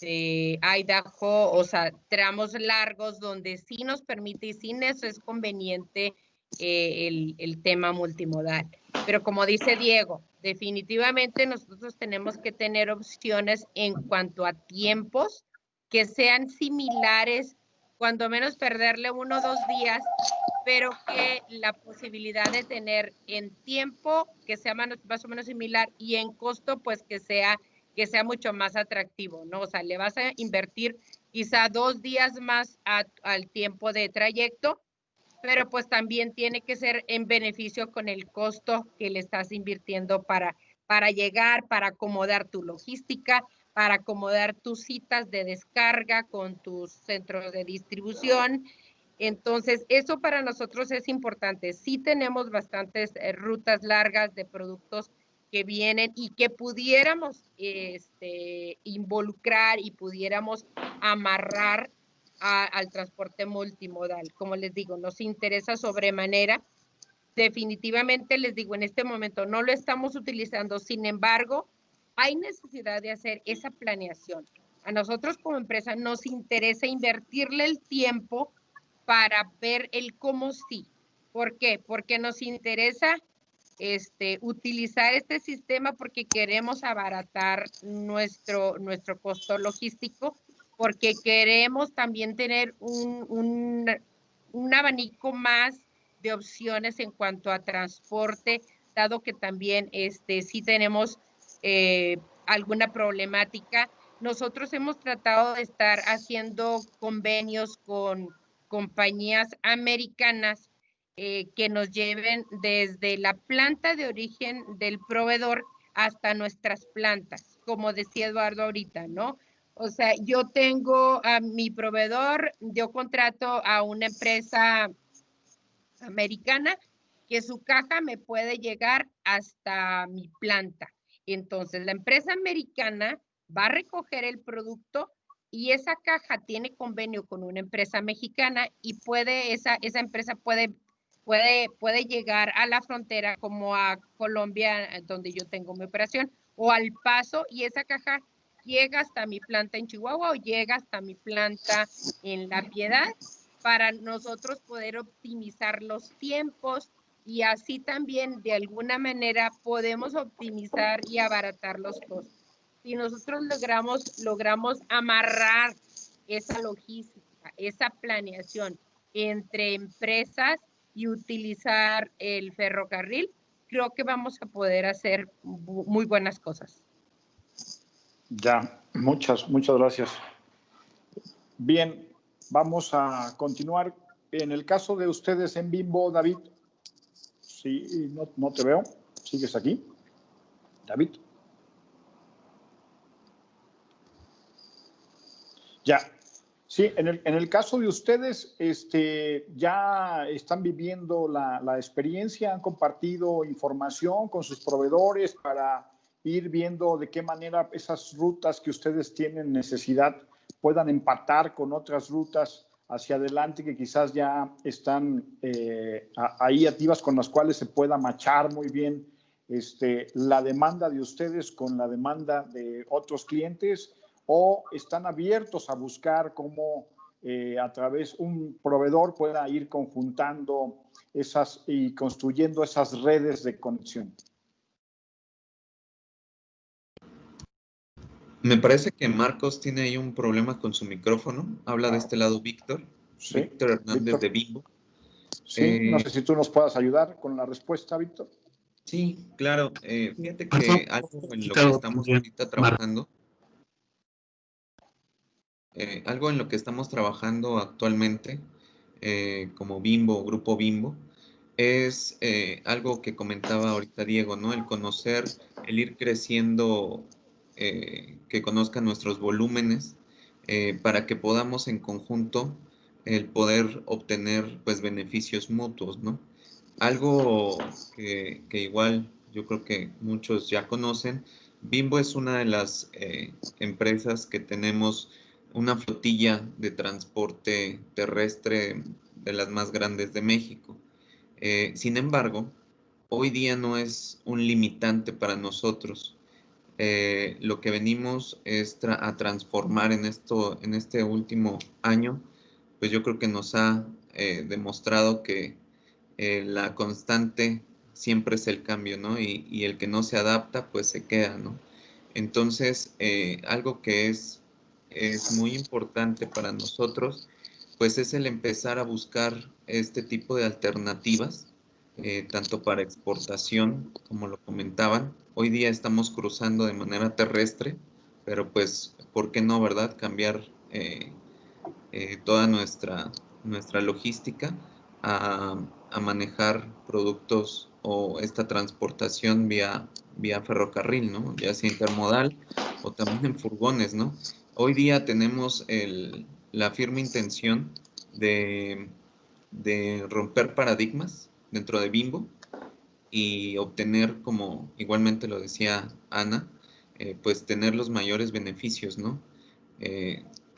de Idaho, o sea, tramos largos donde sí nos permite y sin eso es conveniente el tema multimodal. Pero como dice Diego, definitivamente nosotros tenemos que tener opciones en cuanto a tiempos que sean similares, cuando menos perderle 1 o 2 días, pero que la posibilidad de tener en tiempo que sea más o menos similar y en costo pues que sea mucho más atractivo, ¿no? O sea, le vas a invertir quizá 2 días más al tiempo de trayecto, pero pues también tiene que ser en beneficio con el costo que le estás invirtiendo para llegar, para acomodar tu logística, para acomodar tus citas de descarga con tus centros de distribución. Entonces, eso para nosotros es importante. Sí tenemos bastantes rutas largas de productos que vienen y que pudiéramos involucrar y pudiéramos amarrar al transporte multimodal. Como les digo, nos interesa sobremanera. Definitivamente les digo, en este momento no lo estamos utilizando, sin embargo, hay necesidad de hacer esa planeación. A nosotros como empresa nos interesa invertirle el tiempo para ver el cómo sí. ¿Por qué? Porque nos interesa utilizar este sistema porque queremos abaratar nuestro costo logístico, porque queremos también tener un abanico más de opciones en cuanto a transporte, dado que también sí tenemos alguna problemática. Nosotros hemos tratado de estar haciendo convenios con compañías americanas que nos lleven desde la planta de origen del proveedor hasta nuestras plantas, como decía Eduardo ahorita, ¿no? O sea, yo tengo a mi proveedor, yo contrato a una empresa americana que su caja me puede llegar hasta mi planta. Entonces, la empresa americana va a recoger el producto y esa caja tiene convenio con una empresa mexicana y esa empresa puede llegar a la frontera como a Colombia, donde yo tengo mi operación, o al Paso, y esa caja llega hasta mi planta en Chihuahua o llega hasta mi planta en La Piedad, para nosotros poder optimizar los tiempos y así también de alguna manera podemos optimizar y abaratar los costos. Si nosotros logramos amarrar esa logística, esa planeación entre empresas y utilizar el ferrocarril, creo que vamos a poder hacer muy buenas cosas. Ya, muchas gracias. Bien, vamos a continuar. En el caso de ustedes en Bimbo, David, sí, no te veo. ¿Sigues aquí, David? Ya. Sí, en el caso de ustedes, ya están viviendo la experiencia, han compartido información con sus proveedores para ir viendo de qué manera esas rutas que ustedes tienen necesidad puedan empatar con otras rutas hacia adelante que quizás ya están ahí activas, con las cuales se pueda machar muy bien la demanda de ustedes con la demanda de otros clientes, o están abiertos a buscar cómo a través un proveedor pueda ir conjuntando esas y construyendo esas redes de conexión. Me parece que Marcos tiene ahí un problema con su micrófono. Habla de este lado Víctor. Sí, Víctor Hernández Víctor. de Bimbo. Sí, no sé si tú nos puedas ayudar con la respuesta, Víctor. Sí, claro. Fíjate que algo en lo que estamos ahorita trabajando, algo en lo que estamos trabajando actualmente como Bimbo, Grupo Bimbo, es algo que comentaba ahorita Diego, ¿no? El conocer, el ir creciendo, que conozcan nuestros volúmenes, para que podamos en conjunto el poder obtener pues beneficios mutuos, ¿no? Algo que igual yo creo que muchos ya conocen, Bimbo es una de las empresas que tenemos una flotilla de transporte terrestre de las más grandes de México. Sin embargo, hoy día no es un limitante para nosotros. Lo que venimos es a transformar en este último año, pues yo creo que nos ha demostrado que la constante siempre es el cambio, ¿no? Y el que no se adapta, pues se queda, ¿no? Entonces, algo que es muy importante para nosotros, pues es el empezar a buscar este tipo de alternativas, tanto para exportación, como lo comentaban. Hoy día estamos cruzando de manera terrestre, pero pues, ¿por qué no, verdad? Cambiar toda nuestra logística a manejar productos o esta transportación vía ferrocarril, ¿no? Ya sea intermodal o también en furgones, ¿no? Hoy día tenemos la firme intención de romper paradigmas dentro de Bimbo y obtener, como igualmente lo decía Ana, pues tener los mayores beneficios, ¿no?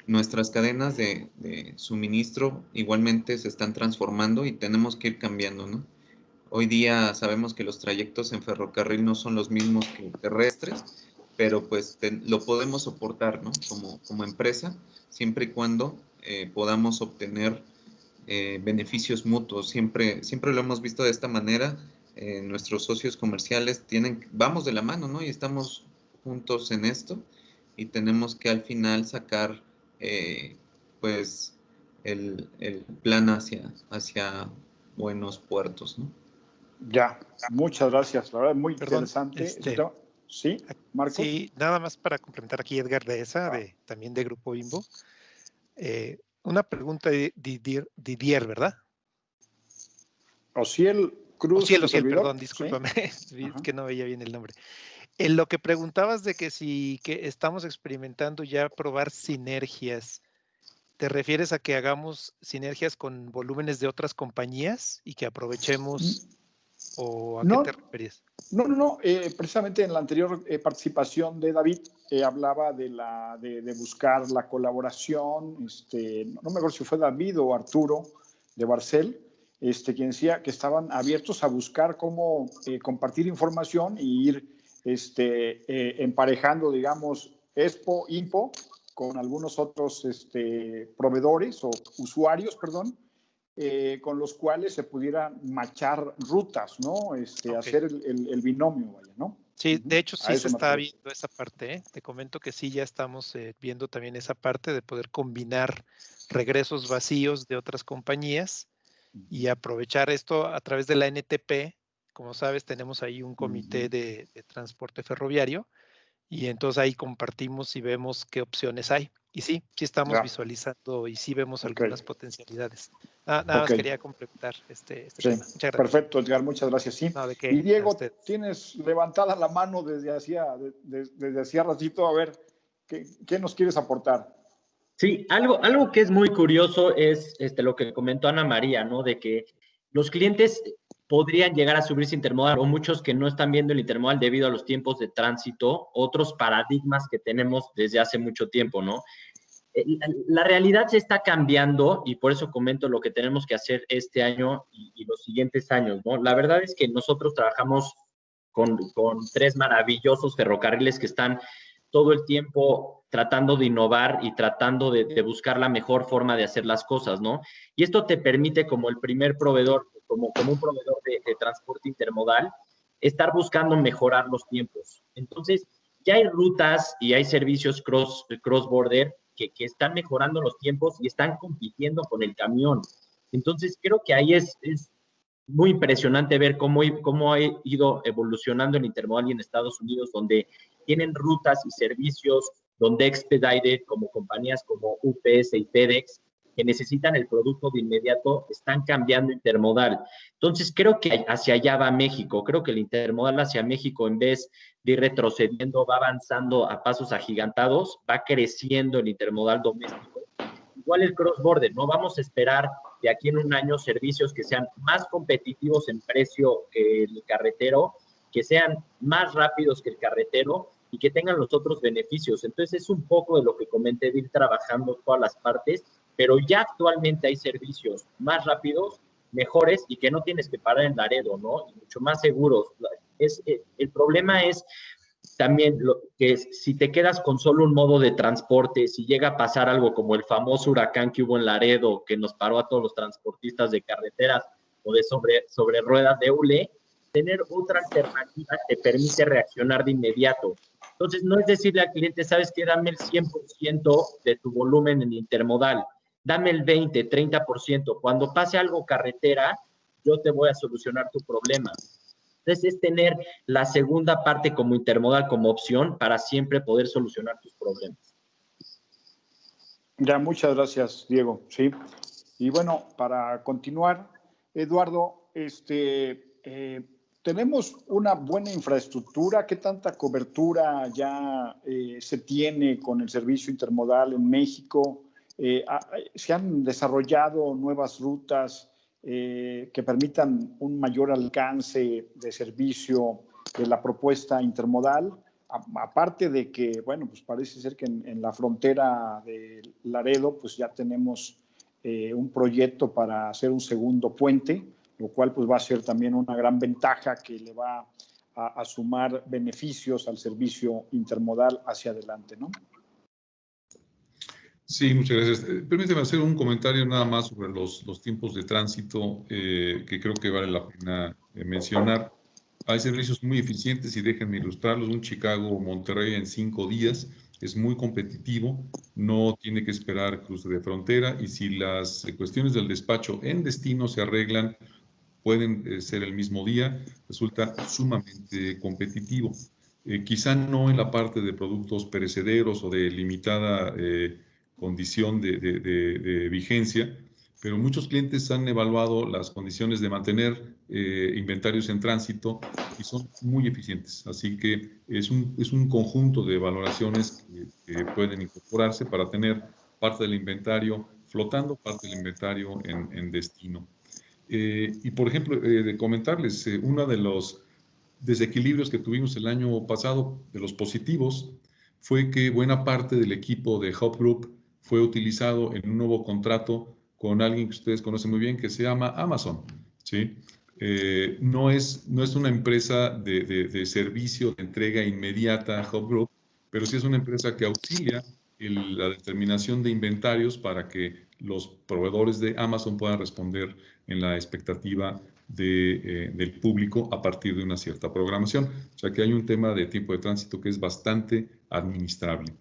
Nuestras cadenas de suministro igualmente se están transformando y tenemos que ir cambiando, ¿no? Hoy día sabemos que los trayectos en ferrocarril no son los mismos que terrestres, pero pues lo podemos soportar, ¿no? Como empresa, siempre y cuando podamos obtener beneficios mutuos. Siempre lo hemos visto de esta manera. Nuestros socios comerciales vamos de la mano, ¿no? Y estamos juntos en esto y tenemos que al final sacar pues el plan hacia buenos puertos, ¿no? Ya, muchas gracias, la verdad muy Perdón, interesante. Sí, Marcos. Sí, nada más para complementar aquí Edgar Dehesa, también de Grupo Bimbo. Una pregunta de Didier, ¿verdad? Ociel Cruz. Ociel, perdón, discúlpame, ¿Sí? Es que no veía bien el nombre. En lo que preguntabas de que que estamos experimentando ya probar sinergias, ¿te refieres a que hagamos sinergias con volúmenes de otras compañías y que aprovechemos, o a qué te referías? No. Precisamente en la anterior participación de David hablaba de buscar la colaboración. No me acuerdo si fue David o Arturo de Barcel, quien decía que estaban abiertos a buscar cómo compartir información y ir emparejando, digamos, Expo, Impo, con algunos otros proveedores o usuarios, perdón, con los cuales se pudieran machar rutas, ¿no? Okay. Hacer el binomio, vaya, ¿no? Sí, de hecho sí se está viendo esa parte, ¿eh? Te comento que sí ya estamos viendo también esa parte de poder combinar regresos vacíos de otras compañías y aprovechar esto a través de la NTP. Como sabes, tenemos ahí un comité de transporte ferroviario y entonces ahí compartimos y vemos qué opciones hay. Y sí estamos visualizando y sí vemos algunas potencialidades. Nada más quería complementar este tema. Muchas gracias. Perfecto, Edgar, muchas gracias. Sí. No, ¿de qué? Y Diego, tienes levantada la mano desde hacía ratito. A ver, ¿qué nos quieres aportar? Sí, algo que es muy curioso es lo que comentó Ana María, ¿no? De que los clientes podrían llegar a subirse intermodal, o muchos que no están viendo el intermodal debido a los tiempos de tránsito, otros paradigmas que tenemos desde hace mucho tiempo, ¿no? La realidad se está cambiando y por eso comento lo que tenemos que hacer este año y los siguientes años, ¿no? La verdad es que nosotros trabajamos con 3 maravillosos ferrocarriles que están todo el tiempo tratando de innovar y tratando de buscar la mejor forma de hacer las cosas, ¿no? Y esto te permite, como el primer proveedor, como un proveedor de transporte intermodal, estar buscando mejorar los tiempos. Entonces, ya hay rutas y hay servicios cross-border que están mejorando los tiempos y están compitiendo con el camión. Entonces, creo que ahí es muy impresionante ver cómo ha ido evolucionando el intermodal en Estados Unidos, donde tienen rutas y servicios, donde Expedited, como compañías como UPS y FedEx, que necesitan el producto de inmediato, están cambiando intermodal. Entonces, creo que hacia allá va México. Creo que el intermodal hacia México, en vez de ir retrocediendo, va avanzando a pasos agigantados, va creciendo el intermodal doméstico. Igual el cross-border, no vamos a esperar de aquí en un año servicios que sean más competitivos en precio que el carretero, que sean más rápidos que el carretero y que tengan los otros beneficios. Entonces, es un poco de lo que comenté, de ir trabajando todas las partes, pero ya actualmente hay servicios más rápidos, mejores y que no tienes que parar en Laredo, ¿no? Y mucho más seguros. El problema es también que si te quedas con solo un modo de transporte, si llega a pasar algo como el famoso huracán que hubo en Laredo, que nos paró a todos los transportistas de carreteras o de sobre ruedas de hule, tener otra alternativa te permite reaccionar de inmediato. Entonces, no es decirle al cliente, ¿sabes qué? Dame el 100% de tu volumen en intermodal. Dame el 20, 30%. Cuando pase algo carretera, yo te voy a solucionar tu problema. Entonces, es tener la segunda parte como intermodal, como opción, para siempre poder solucionar tus problemas. Ya, muchas gracias, Diego. Sí. Y bueno, para continuar, Eduardo, tenemos una buena infraestructura. ¿Qué tanta cobertura ya se tiene con el servicio intermodal en México? ¿Se han desarrollado nuevas rutas que permitan un mayor alcance de servicio de la propuesta intermodal? Aparte de que, bueno, pues parece ser que en la frontera de Laredo, pues ya tenemos un proyecto para hacer un segundo puente, lo cual pues va a ser también una gran ventaja que le va a sumar beneficios al servicio intermodal hacia adelante, ¿no? Sí, muchas gracias. Permíteme hacer un comentario nada más sobre los tiempos de tránsito que creo que vale la pena mencionar. Hay servicios muy eficientes y déjenme ilustrarlos. Un Chicago-Monterrey en 5 días es muy competitivo, no tiene que esperar cruce de frontera y si las cuestiones del despacho en destino se arreglan, pueden ser el mismo día, resulta sumamente competitivo. Quizá no en la parte de productos perecederos o de limitada condición de vigencia, pero muchos clientes han evaluado las condiciones de mantener inventarios en tránsito y son muy eficientes. Así que es un conjunto de valoraciones que pueden incorporarse para tener parte del inventario flotando, parte del inventario en destino. Y por ejemplo, de comentarles, uno de los desequilibrios que tuvimos el año pasado, de los positivos, fue que buena parte del equipo de Hub Group fue utilizado en un nuevo contrato con alguien que ustedes conocen muy bien, que se llama Amazon, ¿sí? No es una empresa de servicio de entrega inmediata Hub Group, pero sí es una empresa que auxilia la determinación de inventarios para que los proveedores de Amazon puedan responder en la expectativa del público a partir de una cierta programación. O sea que hay un tema de tiempo de tránsito que es bastante administrable.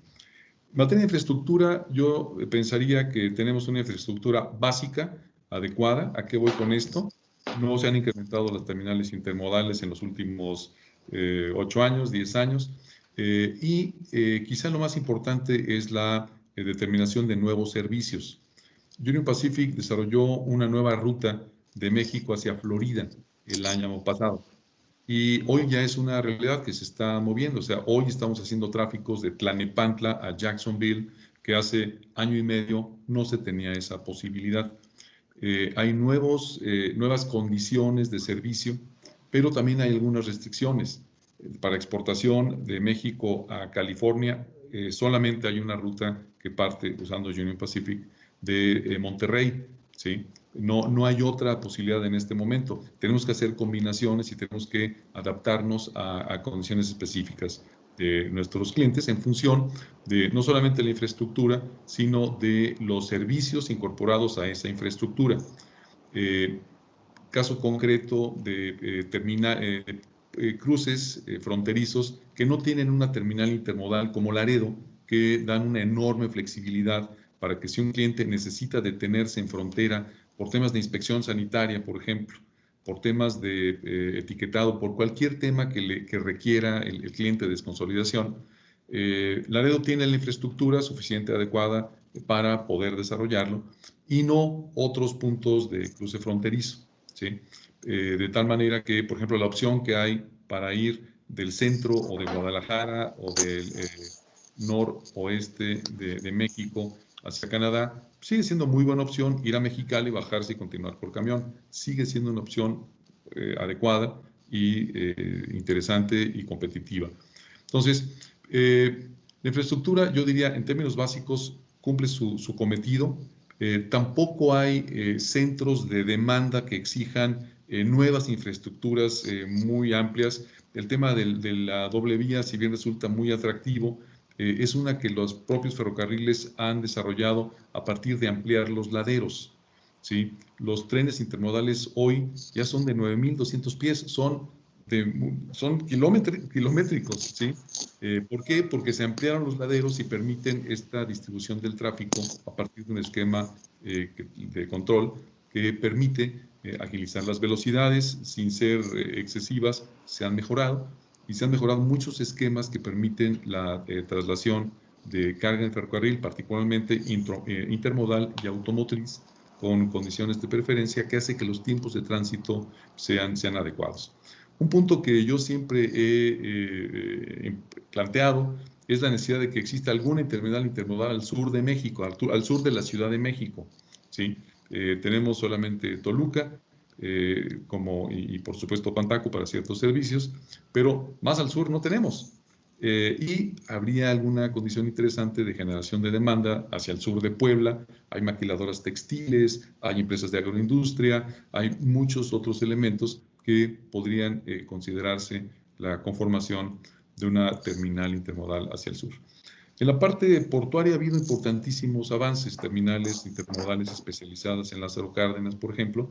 En materia de infraestructura, yo pensaría que tenemos una infraestructura básica, adecuada. ¿A qué voy con esto? No se han incrementado las terminales intermodales en los últimos 8 años, 10 años. Quizá lo más importante es la determinación de nuevos servicios. Union Pacific desarrolló una nueva ruta de México hacia Florida el año pasado. Y hoy ya es una realidad que se está moviendo. O sea, hoy estamos haciendo tráficos de Tlalnepantla a Jacksonville, que hace año y medio no se tenía esa posibilidad. Hay nuevas condiciones de servicio, pero también hay algunas restricciones. Para exportación de México a California, solamente hay una ruta que parte usando Union Pacific de Monterrey, ¿sí? No hay otra posibilidad en este momento. Tenemos que hacer combinaciones y tenemos que adaptarnos a condiciones específicas de nuestros clientes en función de no solamente la infraestructura, sino de los servicios incorporados a esa infraestructura. Caso concreto de cruces fronterizos que no tienen una terminal intermodal como Laredo, que dan una enorme flexibilidad para que si un cliente necesita detenerse en frontera por temas de inspección sanitaria, por ejemplo, por temas de etiquetado, por cualquier tema que requiera el cliente de desconsolidación, Laredo tiene la infraestructura suficiente, adecuada para poder desarrollarlo y no otros puntos de cruce fronterizo, ¿sí? De tal manera que, por ejemplo, la opción que hay para ir del centro o de Guadalajara o del noroeste de México hacia Canadá, sigue siendo muy buena opción ir a Mexicali, bajarse y continuar por camión. Sigue siendo una opción adecuada y interesante y competitiva. Entonces, la infraestructura, yo diría, en términos básicos, cumple su cometido. Tampoco hay centros de demanda que exijan nuevas infraestructuras muy amplias. El tema de la doble vía, si bien resulta muy atractivo, es una que los propios ferrocarriles han desarrollado a partir de ampliar los laderos, ¿sí? Los trenes intermodales hoy ya son de 9.200 pies, son kilométricos, ¿sí? ¿Por qué? Porque se ampliaron los laderos y permiten esta distribución del tráfico a partir de un esquema de control que permite agilizar las velocidades sin ser excesivas. Se han mejorado y se han mejorado muchos esquemas que permiten la traslación de carga en ferrocarril, particularmente intermodal y automotriz, con condiciones de preferencia que hace que los tiempos de tránsito sean adecuados. Un punto que yo siempre he planteado es la necesidad de que exista alguna terminal intermodal al sur de México, al sur de la Ciudad de México, ¿sí? Tenemos solamente Toluca, y por supuesto Pantaco para ciertos servicios, pero más al sur no tenemos. Y habría alguna condición interesante de generación de demanda hacia el sur de Puebla. Hay maquiladoras textiles, hay empresas de agroindustria, hay muchos otros elementos que podrían considerarse la conformación de una terminal intermodal hacia el sur. En la parte portuaria ha habido importantísimos avances, terminales intermodales especializadas en Lázaro Cárdenas, por ejemplo,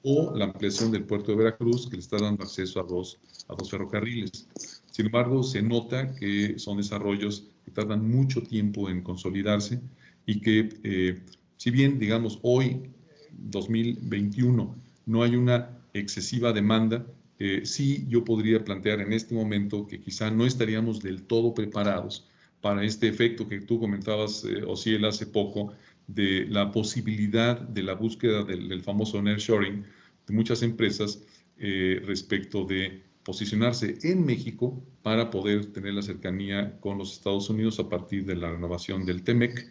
o la ampliación del puerto de Veracruz, que le está dando acceso a dos ferrocarriles. Sin embargo, se nota que son desarrollos que tardan mucho tiempo en consolidarse y que, si bien, digamos, hoy, 2021, no hay una excesiva demanda, sí yo podría plantear en este momento que quizá no estaríamos del todo preparados para este efecto que tú comentabas, Osiel, hace poco, de la posibilidad de la búsqueda del famoso nearshoring de muchas empresas respecto de posicionarse en México para poder tener la cercanía con los Estados Unidos a partir de la renovación del TEMEC,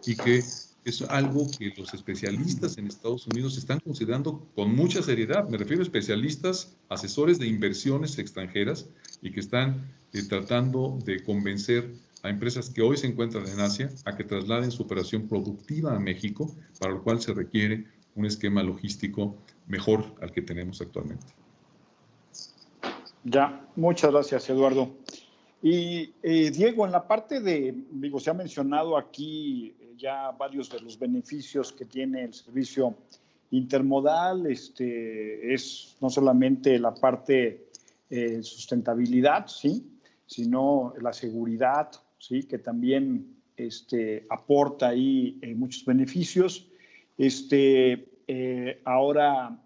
y que es algo que los especialistas en Estados Unidos están considerando con mucha seriedad. Me refiero a especialistas, asesores de inversiones extranjeras, y que están tratando de convencer a empresas que hoy se encuentran en Asia a que trasladen su operación productiva a México, para lo cual se requiere un esquema logístico mejor al que tenemos actualmente. Ya, muchas gracias, Eduardo. Y Diego, en la parte se ha mencionado aquí ya varios de los beneficios que tiene el servicio intermodal. Es no solamente la parte sustentabilidad, ¿sí?, sino la seguridad, ¿sí?, que también aporta ahí muchos beneficios. Ahora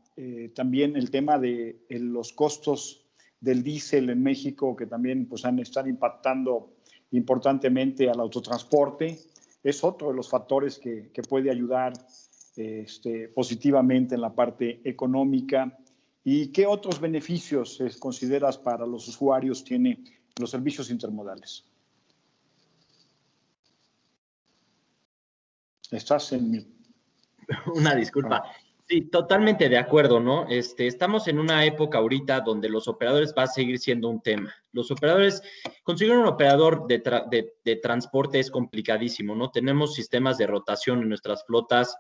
también el tema de los costos del diésel en México, que también pues, están impactando importantemente al autotransporte, es otro de los factores que puede ayudar positivamente en la parte económica. ¿Y qué otros beneficios consideras para los usuarios tiene los servicios intermodales? Estás en mi... Una disculpa. Sí, totalmente de acuerdo, ¿no? Estamos en una época ahorita donde los operadores va a seguir siendo un tema. Los operadores, conseguir un operador de transporte es complicadísimo, ¿no? Tenemos sistemas de rotación en nuestras flotas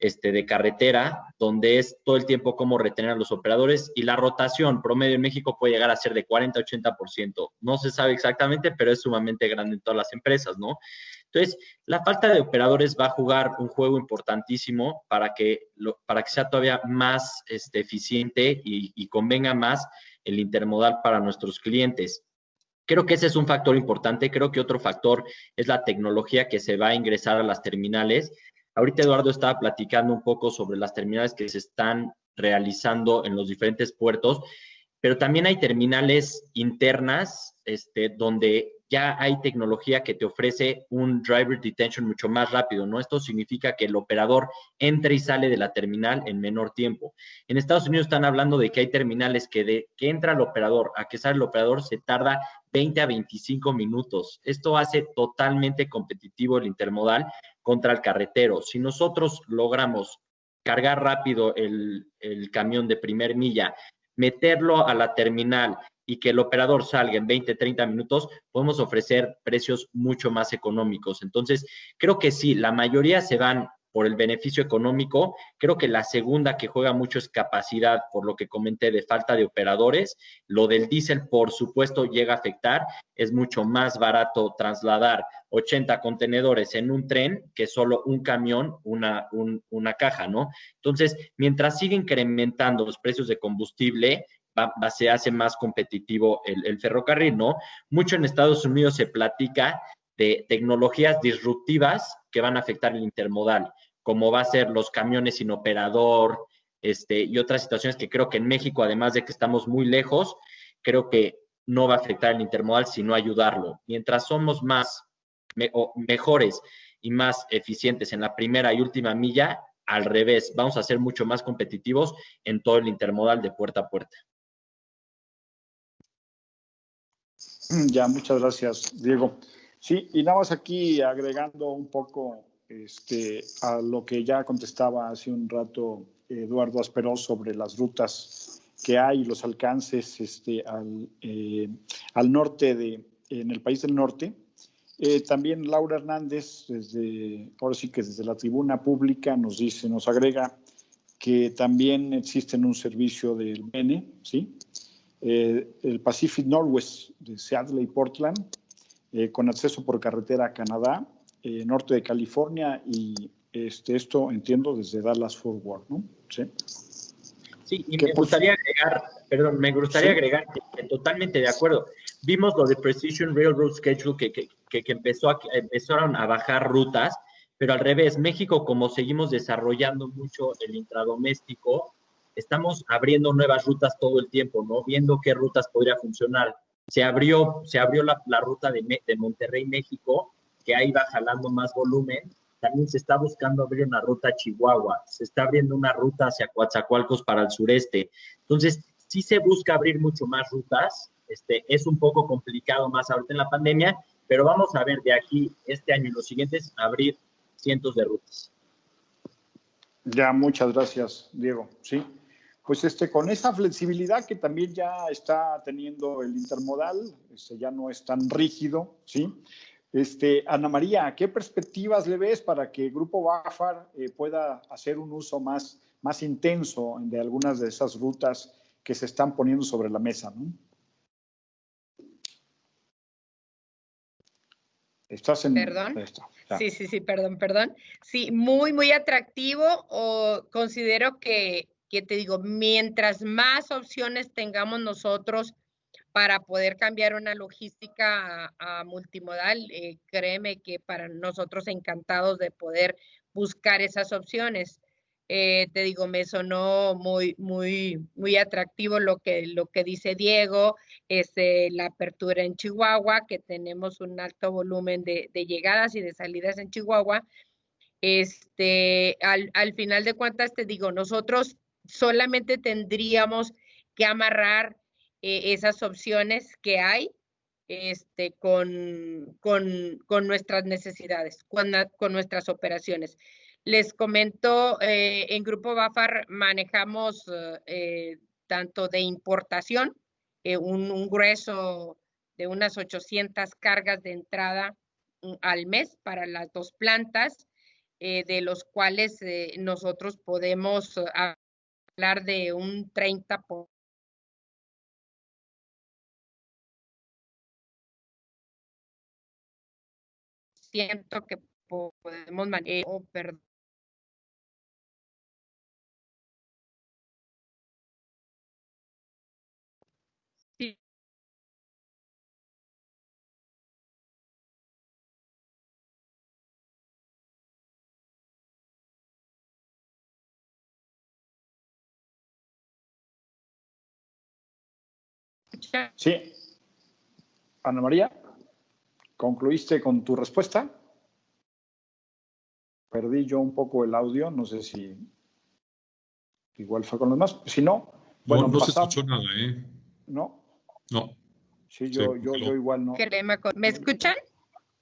de carretera, donde es todo el tiempo cómo retener a los operadores, y la rotación promedio en México puede llegar a ser de 40-80%. No se sabe exactamente, pero es sumamente grande en todas las empresas, ¿no? Entonces, la falta de operadores va a jugar un juego importantísimo para que sea todavía más eficiente y convenga más el intermodal para nuestros clientes. Creo que ese es un factor importante. Creo que otro factor es la tecnología que se va a ingresar a las terminales. Ahorita Eduardo estaba platicando un poco sobre las terminales que se están realizando en los diferentes puertos, pero también hay terminales internas donde ya hay tecnología que te ofrece un driver detention mucho más rápido, ¿no? Esto significa que el operador entra y sale de la terminal en menor tiempo. En Estados Unidos están hablando de que hay terminales que de que entra el operador a que sale el operador se tarda 20 a 25 minutos. Esto hace totalmente competitivo el intermodal contra el carretero. Si nosotros logramos cargar rápido el camión de primer milla, meterlo a la terminal y que el operador salga en 20, 30 minutos, podemos ofrecer precios mucho más económicos. Entonces, creo que sí, la mayoría se van por el beneficio económico. Creo que la segunda que juega mucho es capacidad, por lo que comenté de falta de operadores. Lo del diésel, por supuesto, llega a afectar. Es mucho más barato trasladar 80 contenedores en un tren que solo un camión, una caja, ¿no? Entonces, mientras sigue incrementando los precios de combustible, se hace más competitivo el ferrocarril, ¿no? Mucho en Estados Unidos se platica de tecnologías disruptivas que van a afectar el intermodal, como va a ser los camiones sin operador, y otras situaciones que creo que en México, además de que estamos muy lejos, creo que no va a afectar el intermodal, sino ayudarlo. Mientras somos mejores y más eficientes en la primera y última milla, al revés, vamos a ser mucho más competitivos en todo el intermodal de puerta a puerta. Ya, muchas gracias, Diego. Sí, y nada más aquí agregando un poco a lo que ya contestaba hace un rato Eduardo Asperós sobre las rutas que hay y los alcances al norte en el país del norte. También Laura Hernández, ahora sí que desde la tribuna pública nos agrega que también existe un servicio del BENE, ¿sí? El Pacific Northwest de Seattle y Portland, con acceso por carretera a Canadá, norte de California y esto entiendo desde Dallas Fort Worth, ¿no? Sí. Sí, y me gustaría agregar que totalmente de acuerdo. Vimos lo de Precision Railroad Schedule que empezaron a bajar rutas, pero al revés, México, como seguimos desarrollando mucho el intradoméstico, estamos abriendo nuevas rutas todo el tiempo, ¿no? Viendo qué rutas podría funcionar. Se abrió la ruta de Monterrey, México, que ahí va jalando más volumen. También se está buscando abrir una ruta a Chihuahua, se está abriendo una ruta hacia Coatzacoalcos para el sureste. Entonces, sí se busca abrir mucho más rutas. Es un poco complicado más ahorita en la pandemia, pero vamos a ver de aquí, este año y los siguientes, abrir cientos de rutas. Ya, muchas gracias, Diego. Sí, pues con esa flexibilidad que también ya está teniendo el intermodal, ya no es tan rígido, ¿sí? Ana María, ¿qué perspectivas le ves para que el Grupo BAFAR pueda hacer un uso más intenso de algunas de esas rutas que se están poniendo sobre la mesa, ¿no? ¿Estás en...? ¿Perdón? Sí, perdón. Sí, muy atractivo. Considero que te digo, mientras más opciones tengamos nosotros para poder cambiar una logística a multimodal, créeme que para nosotros encantados de poder buscar esas opciones. Te digo, me sonó muy atractivo lo que dice Diego, la apertura en Chihuahua, que tenemos un alto volumen de llegadas y de salidas en Chihuahua. Al final de cuentas, te digo, nosotros solamente tendríamos que amarrar esas opciones que hay con nuestras necesidades, con nuestras operaciones. Les comento, en Grupo BAFAR manejamos tanto de importación, un grueso de unas 800 cargas de entrada al mes para las 2 plantas, de los cuales nosotros podemos hablar de un 30% que podemos manejar. Perdón. Sí. Sí. Ana María, ¿concluiste con tu respuesta? Perdí yo un poco el audio, no sé si igual fue con los demás. Si no, bueno, no se pasamos. escuchó nada, ¿eh? ¿No? No. Sí, yo igual no. ¿Me escuchan?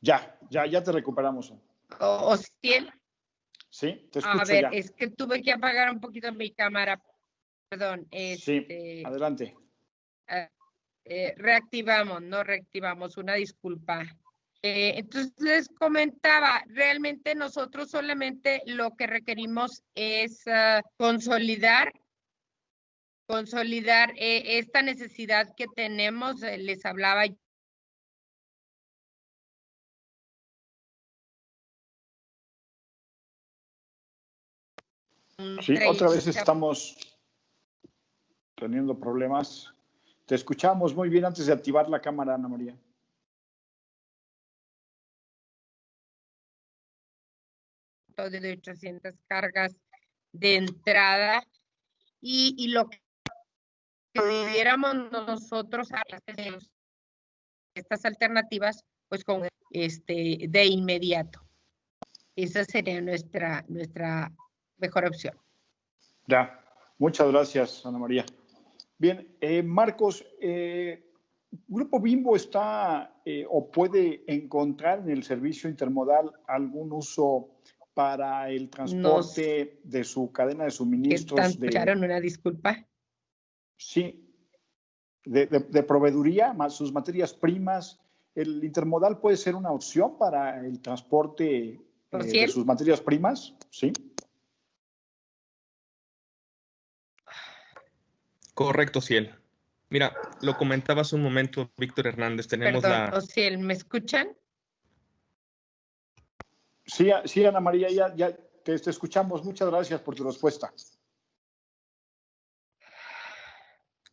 Ya te recuperamos. ¿O Ciel? Sí, te escucho. A ver, ya. es que tuve que apagar un poquito mi cámara. Perdón. Sí, adelante. Reactivamos, una disculpa. Entonces les comentaba, realmente nosotros solamente lo que requerimos es consolidar esta necesidad que tenemos. Les hablaba. Sí, otra vez estamos teniendo problemas. Te escuchamos muy bien antes de activar la cámara, Ana María. De 800 cargas de entrada y lo que pudiéramos nosotros a estas alternativas, pues con de inmediato. Esa sería nuestra mejor opción. Ya, muchas gracias, Ana María. Bien, Marcos, ¿Grupo Bimbo está o puede encontrar en el servicio intermodal algún uso para el transporte de su cadena de suministros? ¿Escucharon una disculpa? Sí, de proveeduría, más sus materias primas. ¿El intermodal puede ser una opción para el transporte de sus materias primas? Sí. Correcto, Ciel. Mira, lo comentaba hace un momento Víctor Hernández. Tenemos Ciel, ¿me escuchan? Sí, Ana María, ya te escuchamos. Muchas gracias por tu respuesta.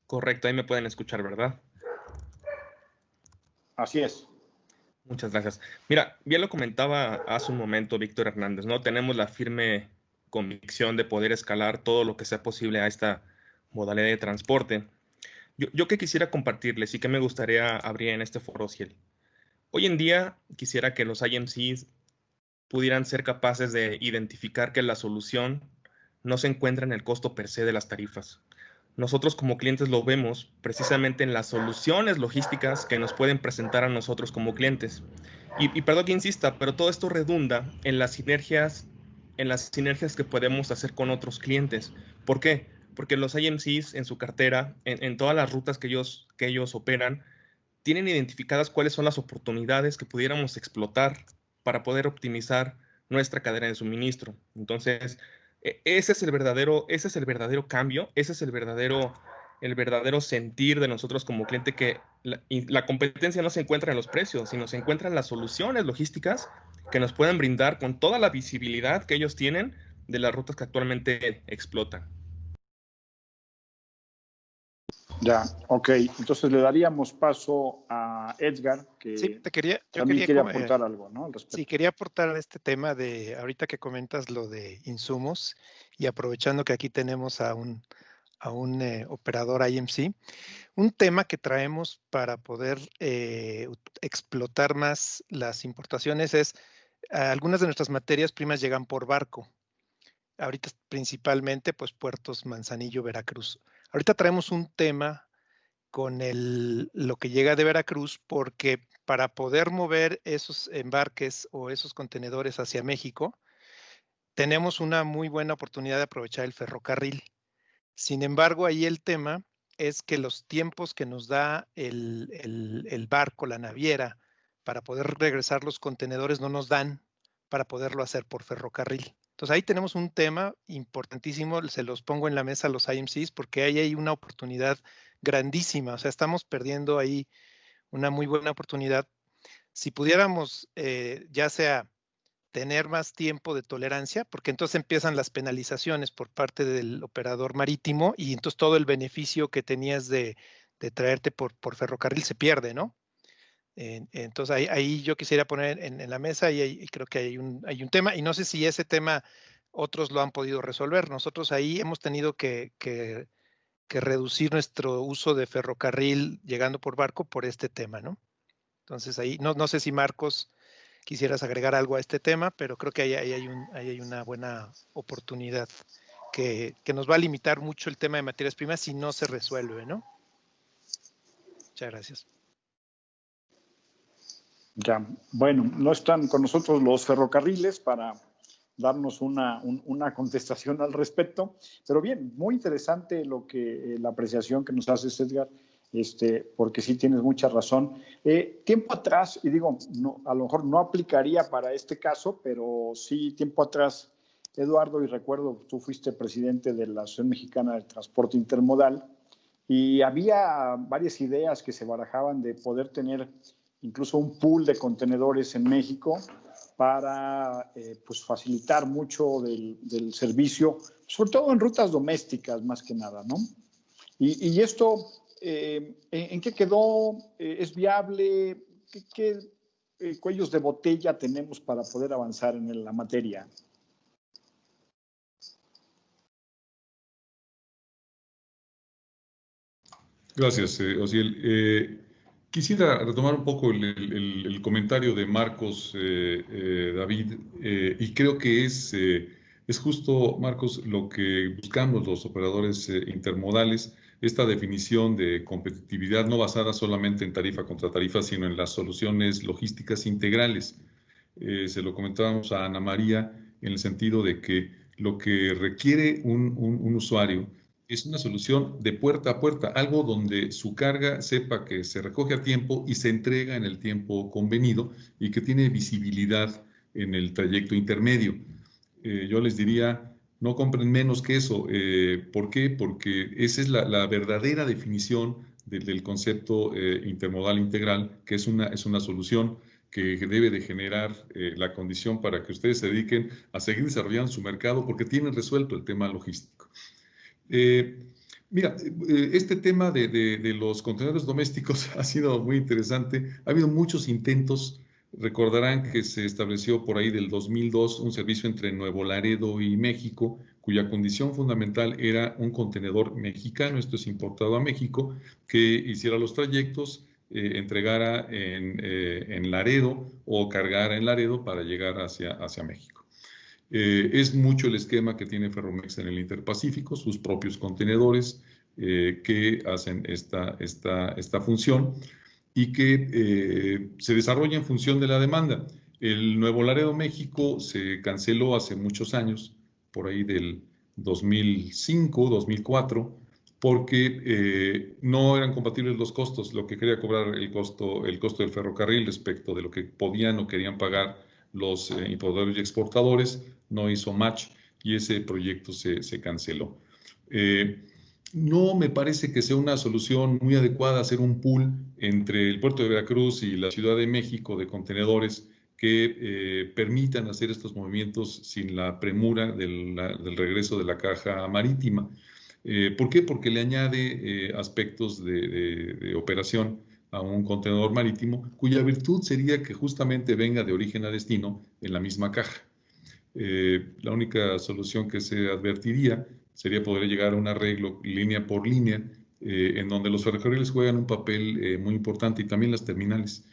Correcto, ahí me pueden escuchar, ¿verdad? Así es. Muchas gracias. Mira, bien lo comentaba hace un momento Víctor Hernández, ¿no? Tenemos la firme convicción de poder escalar todo lo que sea posible a esta modalidad de transporte. Yo que quisiera compartirles y que me gustaría abrir en este foro, Ciel. Hoy en día quisiera que los IMCs pudieran ser capaces de identificar que la solución no se encuentra en el costo per se de las tarifas. Nosotros como clientes lo vemos precisamente en las soluciones logísticas que nos pueden presentar a nosotros como clientes. Y perdón que insista, pero todo esto redunda en las sinergias que podemos hacer con otros clientes. ¿Por qué? Porque los IMCs en su cartera, en todas las rutas que ellos operan, tienen identificadas cuáles son las oportunidades que pudiéramos explotar para poder optimizar nuestra cadena de suministro. Entonces, ese es el verdadero cambio, ese es el verdadero sentir de nosotros como cliente, que la competencia no se encuentra en los precios, sino se encuentra en las soluciones logísticas que nos pueden brindar con toda la visibilidad que ellos tienen de las rutas que actualmente explotan. Ya, ok. Entonces le daríamos paso a Edgar, que sí, yo también quiere aportar algo, ¿no? Al respecto. Sí, quería aportar este tema de, ahorita que comentas lo de insumos, y aprovechando que aquí tenemos a un operador IMC, un tema que traemos para poder explotar más las importaciones es, algunas de nuestras materias primas llegan por barco. Ahorita principalmente pues puertos Manzanillo, Veracruz. Ahorita traemos un tema con lo que llega de Veracruz, porque para poder mover esos embarques o esos contenedores hacia México, tenemos una muy buena oportunidad de aprovechar el ferrocarril. Sin embargo, ahí el tema es que los tiempos que nos da el barco, la naviera, para poder regresar los contenedores no nos dan para poderlo hacer por ferrocarril. Entonces ahí tenemos un tema importantísimo, se los pongo en la mesa a los IMCs, porque ahí hay una oportunidad grandísima. O sea, estamos perdiendo ahí una muy buena oportunidad. Si pudiéramos, ya sea tener más tiempo de tolerancia, porque entonces empiezan las penalizaciones por parte del operador marítimo y entonces todo el beneficio que tenías de traerte por ferrocarril se pierde, ¿no? Entonces ahí yo quisiera poner en la mesa y creo que hay un tema, y no sé si ese tema otros lo han podido resolver. Nosotros ahí hemos tenido que reducir nuestro uso de ferrocarril llegando por barco por este tema, ¿no? Entonces ahí, no sé si Marcos quisieras agregar algo a este tema, pero creo que ahí hay una buena oportunidad que nos va a limitar mucho el tema de materias primas si no se resuelve, ¿no? Muchas gracias. Ya, bueno, no están con nosotros los ferrocarriles para darnos una contestación al respecto, pero bien, muy interesante la apreciación que nos haces, Edgar, porque sí tienes mucha razón. Tiempo atrás, y digo, no, a lo mejor no aplicaría para este caso, pero sí tiempo atrás, Eduardo, y recuerdo, tú fuiste presidente de la Asociación Mexicana del Transporte Intermodal, y había varias ideas que se barajaban de poder tener incluso un pool de contenedores en México para pues facilitar mucho del servicio, sobre todo en rutas domésticas más que nada, ¿no? Y esto, ¿en qué quedó? ¿Es viable? ¿Qué cuellos de botella tenemos para poder avanzar en la materia? Gracias, Osiel. Quisiera retomar un poco el comentario de Marcos, David, y creo que es justo, Marcos, lo que buscamos los operadores intermodales, esta definición de competitividad no basada solamente en tarifa contra tarifa, sino en las soluciones logísticas integrales. Se lo comentábamos a Ana María en el sentido de que lo que requiere un usuario es una solución de puerta a puerta, algo donde su carga sepa que se recoge a tiempo y se entrega en el tiempo convenido y que tiene visibilidad en el trayecto intermedio. Yo les diría, no compren menos que eso. ¿Por qué? Porque esa es la verdadera definición del concepto intermodal integral, que es una solución que debe de generar la condición para que ustedes se dediquen a seguir desarrollando su mercado porque tienen resuelto el tema logístico. Mira, este tema de los contenedores domésticos ha sido muy interesante. Ha habido muchos intentos. Recordarán que se estableció por ahí del 2002 un servicio entre Nuevo Laredo y México, cuya condición fundamental era un contenedor mexicano, esto es importado a México, que hiciera los trayectos, entregara en Laredo o cargara en Laredo para llegar hacia México. Es mucho el esquema que tiene Ferromex en el Interpacífico, sus propios contenedores que hacen esta función y que se desarrolla en función de la demanda. El Nuevo Laredo, México, se canceló hace muchos años, por ahí del 2005, 2004, porque no eran compatibles los costos, lo que quería cobrar el costo del ferrocarril respecto de lo que podían o querían pagar los importadores y exportadores, no hizo match y ese proyecto se canceló. No me parece que sea una solución muy adecuada hacer un pool entre el puerto de Veracruz y la Ciudad de México de contenedores que permitan hacer estos movimientos sin la premura del regreso de la caja marítima. ¿Por qué? Porque le añade aspectos de operación a un contenedor marítimo, cuya virtud sería que justamente venga de origen a destino en la misma caja. La única solución que se advertiría sería poder llegar a un arreglo línea por línea, en donde los ferrocarriles juegan un papel muy importante y también las terminales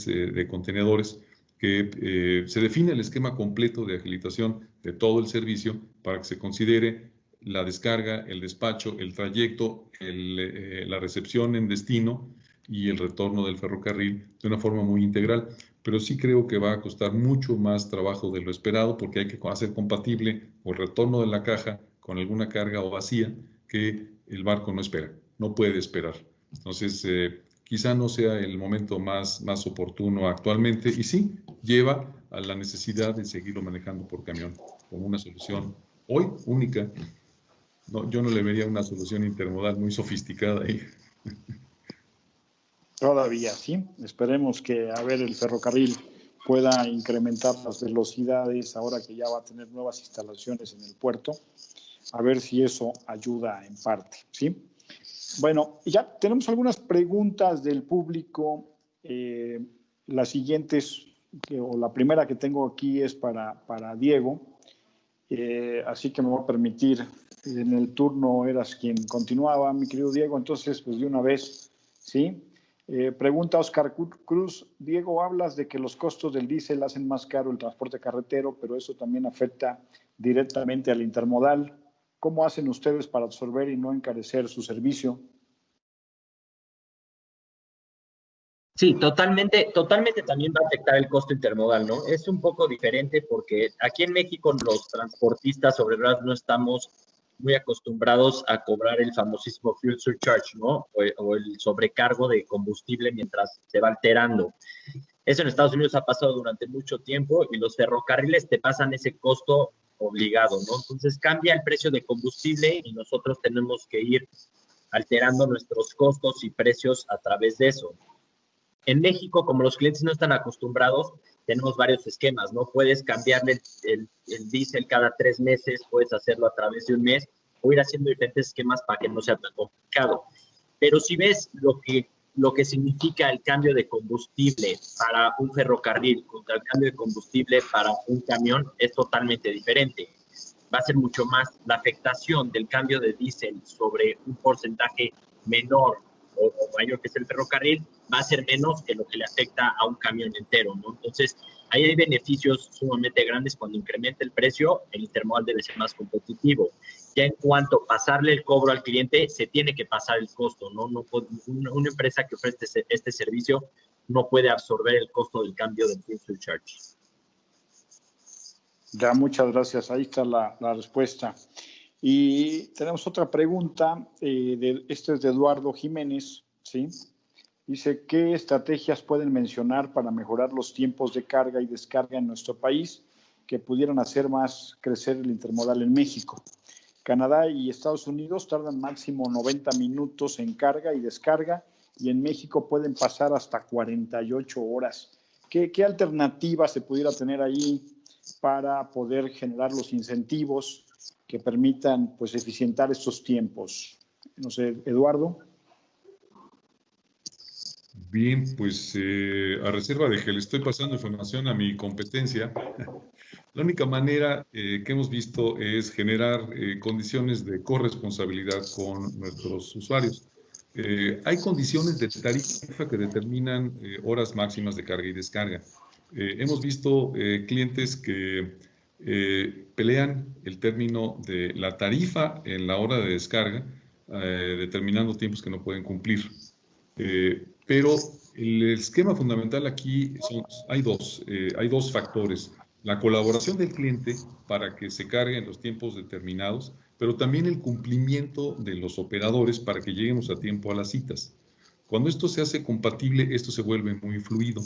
de contenedores, que se define el esquema completo de agilización de todo el servicio para que se considere la descarga, el despacho, el trayecto, la recepción en destino y el retorno del ferrocarril de una forma muy integral. pero sí creo que va a costar mucho más trabajo de lo esperado porque hay que hacer compatible el retorno de la caja con alguna carga o vacía que el barco no espera, no puede esperar. Entonces, quizá no sea el momento más oportuno actualmente y sí lleva a la necesidad de seguirlo manejando por camión como una solución hoy única. No, yo no le vería una solución intermodal muy sofisticada ahí. Todavía, sí. Esperemos que, a ver, el ferrocarril pueda incrementar las velocidades ahora que ya va a tener nuevas instalaciones en el puerto. A ver si eso ayuda en parte, ¿sí? Bueno, ya tenemos algunas preguntas del público. Las siguientes, o la primera que tengo aquí es para Diego. Así que me voy a permitir, en el turno eras quien continuaba, mi querido Diego, entonces pues de una vez, ¿sí? Pregunta Oscar Cruz. Diego, hablas de que los costos del diésel hacen más caro el transporte carretero, pero eso también afecta directamente al intermodal. ¿Cómo hacen ustedes para absorber y no encarecer su servicio? Sí, totalmente también va a afectar el costo intermodal, ¿no? Es un poco diferente porque aquí en México los transportistas sobre ruedas no estamos muy acostumbrados a cobrar el famosísimo fuel surcharge, ¿no? O el sobrecargo de combustible mientras se va alterando. Eso en Estados Unidos ha pasado durante mucho tiempo y los ferrocarriles te pasan ese costo obligado, ¿no? Entonces cambia el precio de combustible y nosotros tenemos que ir alterando nuestros costos y precios a través de eso. En México, como los clientes no están acostumbrados, tenemos varios esquemas, ¿no? Puedes cambiarle el diésel cada 3 meses, puedes hacerlo a través de un mes, o ir haciendo diferentes esquemas para que no sea tan complicado. Pero si ves lo que significa el cambio de combustible para un ferrocarril contra el cambio de combustible para un camión, es totalmente diferente. Va a ser mucho más la afectación del cambio de diésel sobre un porcentaje menor o mayor que es el ferrocarril, va a ser menos que lo que le afecta a un camión entero, ¿no? Entonces, ahí hay beneficios sumamente grandes. Cuando incrementa el precio, el intermodal debe ser más competitivo. Ya en cuanto a pasarle el cobro al cliente, se tiene que pasar el costo, ¿no? Una empresa que ofrece este servicio no puede absorber el costo del cambio del fuel surcharge. Ya, muchas gracias. Ahí está la respuesta. Y tenemos otra pregunta, este es de Eduardo Jiménez, ¿sí? Dice, ¿qué estrategias pueden mencionar para mejorar los tiempos de carga y descarga en nuestro país que pudieran hacer más crecer el intermodal en México? Canadá y Estados Unidos tardan máximo 90 minutos en carga y descarga y en México pueden pasar hasta 48 horas. ¿Qué alternativas se pudiera tener ahí para poder generar los incentivos que permitan pues eficientar estos tiempos? No sé, Eduardo. Bien, pues a reserva de que le estoy pasando información a mi competencia, la única manera que hemos visto es generar condiciones de corresponsabilidad con nuestros usuarios. Hay condiciones de tarifa que determinan horas máximas de carga y descarga. Hemos visto clientes que pelean el término de la tarifa en la hora de descarga, determinando tiempos que no pueden cumplir. Pero el esquema fundamental aquí hay dos factores. La colaboración del cliente para que se cargue en los tiempos determinados, pero también el cumplimiento de los operadores para que lleguemos a tiempo a las citas. Cuando esto se hace compatible, esto se vuelve muy fluido.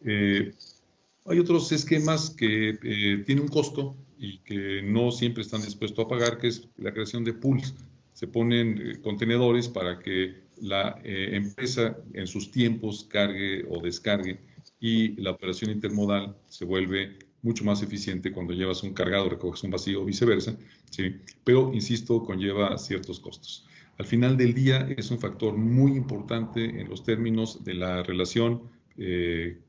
Hay otros esquemas que tienen un costo y que no siempre están dispuestos a pagar, que es la creación de pools. Se ponen contenedores para que la empresa en sus tiempos cargue o descargue y la operación intermodal se vuelve mucho más eficiente cuando llevas un cargado, recoges un vacío o viceversa, ¿sí? Pero, insisto, conlleva ciertos costos. Al final del día es un factor muy importante en los términos de la relación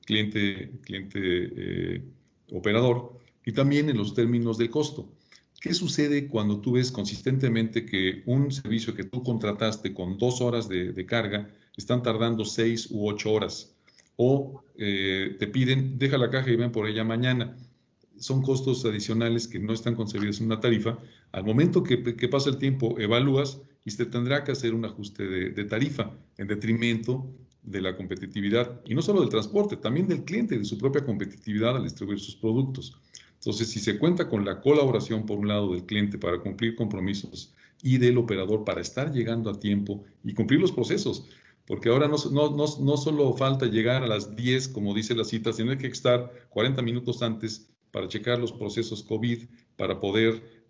cliente-operador y también en los términos del costo. ¿Qué sucede cuando tú ves consistentemente que un servicio que tú contrataste con 2 horas de carga están tardando 6 u 8 horas? O te piden, deja la caja y ven por ella mañana. Son costos adicionales que no están concebidos en una tarifa. Al momento que pasa el tiempo, evalúas y se tendrá que hacer un ajuste de tarifa en detrimento de la competitividad, y no solo del transporte, también del cliente, de su propia competitividad al distribuir sus productos. Entonces, si se cuenta con la colaboración, por un lado, del cliente para cumplir compromisos y del operador para estar llegando a tiempo y cumplir los procesos, porque ahora no solo falta llegar a las 10, como dice la cita, sino hay que estar 40 minutos antes para checar los procesos COVID, para poder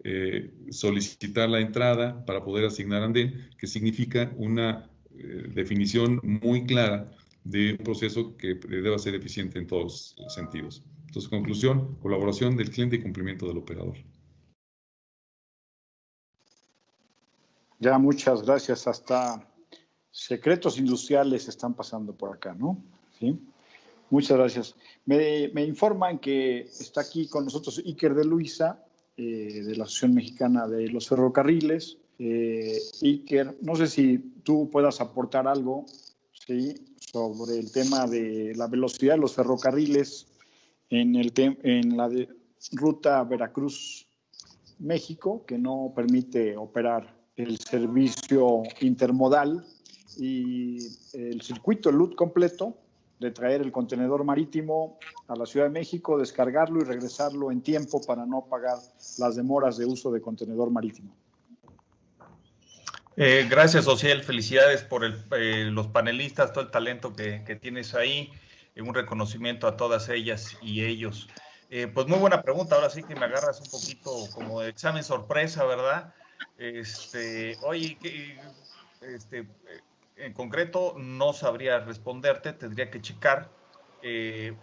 solicitar la entrada, para poder asignar andén, que significa una definición muy clara de un proceso que deba ser eficiente en todos los sentidos. Entonces, conclusión, colaboración del cliente y cumplimiento del operador. Ya, muchas gracias. Hasta secretos industriales están pasando por acá, ¿no? Sí. Muchas gracias. Me informan que está aquí con nosotros Iker de Luisa, de la Asociación Mexicana de los Ferrocarriles. Iker, no sé si tú puedas aportar algo, ¿sí?, sobre el tema de la velocidad de los ferrocarriles en la ruta Veracruz-México, que no permite operar el servicio intermodal y el circuito LUT completo de traer el contenedor marítimo a la Ciudad de México, descargarlo y regresarlo en tiempo para no pagar las demoras de uso de contenedor marítimo. Gracias, Ociel. Felicidades por los panelistas, todo el talento que tienes ahí. Un reconocimiento a todas ellas y ellos. Pues muy buena pregunta. Ahora sí que me agarras un poquito como de examen sorpresa, ¿verdad? Oye, en concreto no sabría responderte, tendría que checar. El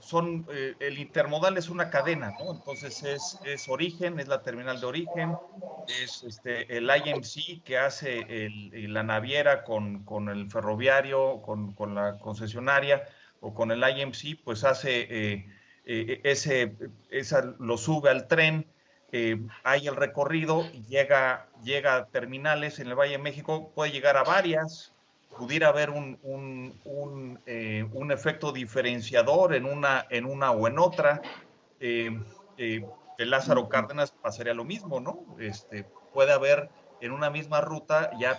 intermodal es una cadena, ¿no? Entonces es origen, es la terminal de origen, es el IMC que hace la naviera con el ferroviario, con la concesionaria o con el IMC, pues hace lo sube al tren, hay el recorrido y llega a terminales en el Valle de México, puede llegar a varias. Pudiera haber un efecto diferenciador en una o en otra. De Lázaro Cárdenas pasaría lo mismo, ¿no? Puede haber en una misma ruta, ya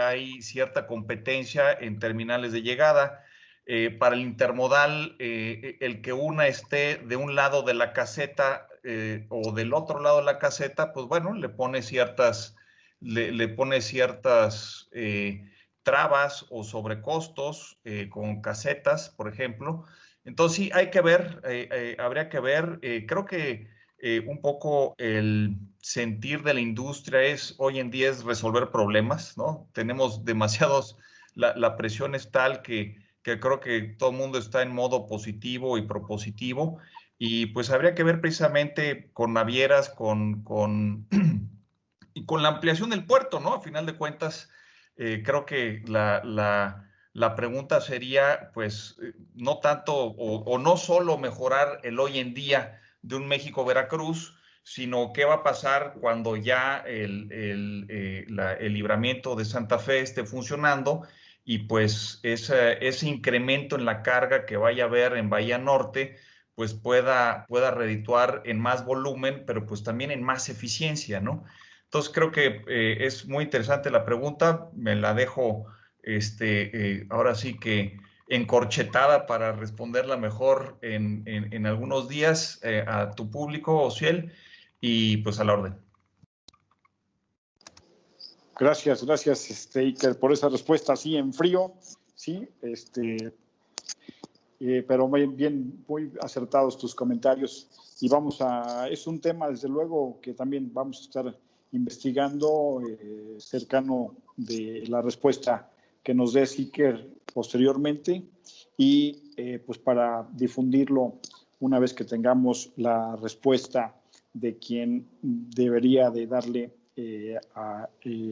hay cierta competencia en terminales de llegada. Para el intermodal, el que una esté de un lado de la caseta o del otro lado de la caseta, pues bueno, le pone ciertas trabas o sobrecostos con casetas, por ejemplo. Entonces sí, hay que ver, habría que ver, creo que un poco el sentir de la industria hoy en día es resolver problemas, ¿no? Tenemos demasiados, la presión es tal que creo que todo el mundo está en modo positivo y propositivo, y pues habría que ver precisamente con navieras, y con la ampliación del puerto, ¿no? A final de cuentas, creo que la pregunta sería, pues, no tanto o no solo mejorar el hoy en día de un México-Veracruz, sino qué va a pasar cuando ya el libramiento de Santa Fe esté funcionando y pues ese incremento en la carga que vaya a haber en Bahía Norte, pues pueda redituar en más volumen, pero pues también en más eficiencia, ¿no? Entonces creo que es muy interesante la pregunta, me la dejo ahora sí que encorchetada para responderla mejor en algunos días a tu público, Ociel, y pues a la orden. Gracias, Iker, por esa respuesta así en frío, sí, pero muy acertados tus comentarios, y es un tema desde luego que también vamos a estar investigando cercano de la respuesta que nos dé Iker posteriormente, y pues para difundirlo una vez que tengamos la respuesta de quien debería de darle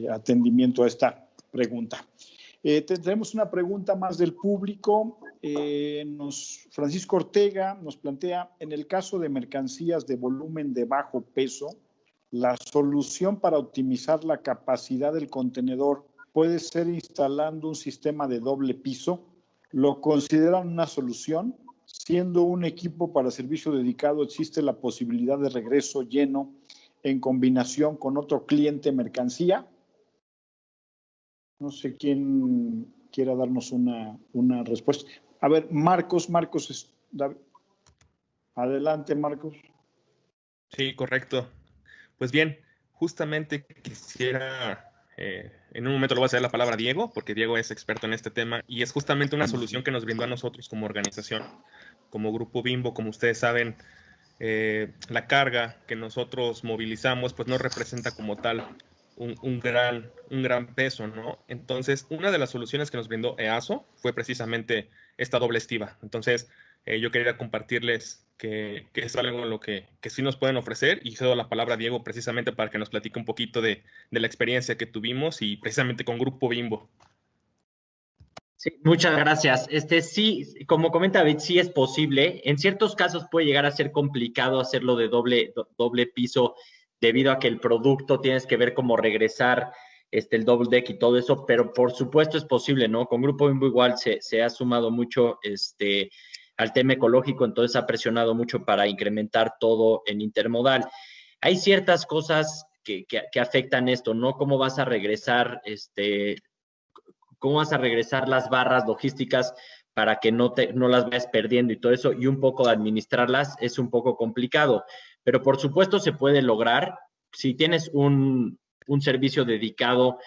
atendimiento a esta pregunta. Tendremos una pregunta más del público. Francisco Ortega nos plantea, en el caso de mercancías de volumen de bajo peso, la solución para optimizar la capacidad del contenedor puede ser instalando un sistema de doble piso. ¿Lo consideran una solución? Siendo un equipo para servicio dedicado, ¿existe la posibilidad de regreso lleno en combinación con otro cliente mercancía? No sé quién quiera darnos una respuesta. A ver, Marcos, adelante, Marcos. Sí, correcto. Pues bien, justamente quisiera, en un momento le voy a ceder la palabra a Diego, porque Diego es experto en este tema y es justamente una solución que nos brindó a nosotros como organización, como Grupo Bimbo. Como ustedes saben, la carga que nosotros movilizamos pues no representa como tal un gran peso, ¿no? Entonces, una de las soluciones que nos brindó EASO fue precisamente esta doble estiva. Entonces, yo quería compartirles que es algo lo que sí nos pueden ofrecer, y cedo la palabra a Diego precisamente para que nos platique un poquito de la experiencia que tuvimos y precisamente con Grupo Bimbo. Sí, muchas gracias. Sí, como comenta David, sí es posible. En ciertos casos puede llegar a ser complicado hacerlo de doble piso debido a que el producto tienes que ver cómo regresar el double deck y todo eso, pero por supuesto es posible, ¿no? Con Grupo Bimbo igual se ha sumado mucho al tema ecológico, entonces ha presionado mucho para incrementar todo en intermodal. Hay ciertas cosas que afectan esto, ¿no? ¿Cómo vas a regresar cómo vas a regresar las barras logísticas para que no las vayas perdiendo y todo eso, y un poco de administrarlas es un poco complicado, pero por supuesto se puede lograr. Si tienes un servicio dedicado,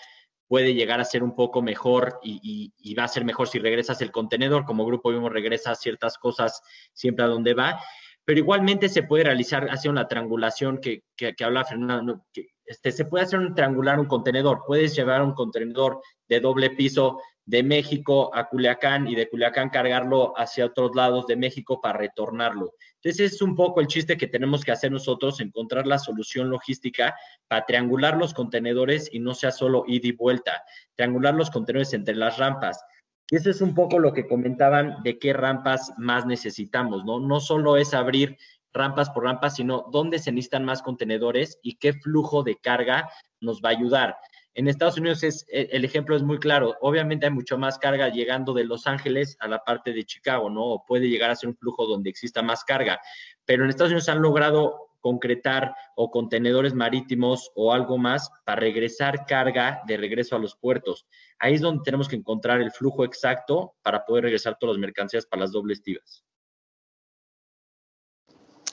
puede llegar a ser un poco mejor y va a ser mejor si regresas el contenedor. Como Grupo Bimbo regresa ciertas cosas siempre a donde va, pero igualmente se puede realizar, hacia una triangulación que habla Fernando, se puede hacer un triangular, un contenedor. Puedes llevar un contenedor de doble piso de México a Culiacán y de Culiacán cargarlo hacia otros lados de México para retornarlo. Entonces es un poco el chiste que tenemos que hacer nosotros, encontrar la solución logística para triangular los contenedores y no sea solo ida y vuelta, triangular los contenedores entre las rampas. Y eso es un poco lo que comentaban de qué rampas más necesitamos, ¿no? No solo es abrir rampas por rampas, sino dónde se necesitan más contenedores y qué flujo de carga nos va a ayudar. En Estados Unidos el ejemplo es muy claro. Obviamente hay mucho más carga llegando de Los Ángeles a la parte de Chicago, ¿no? O puede llegar a ser un flujo donde exista más carga. Pero en Estados Unidos han logrado concretar o contenedores marítimos o algo más para regresar carga de regreso a los puertos. Ahí es donde tenemos que encontrar el flujo exacto para poder regresar todas las mercancías para las dobles estivas.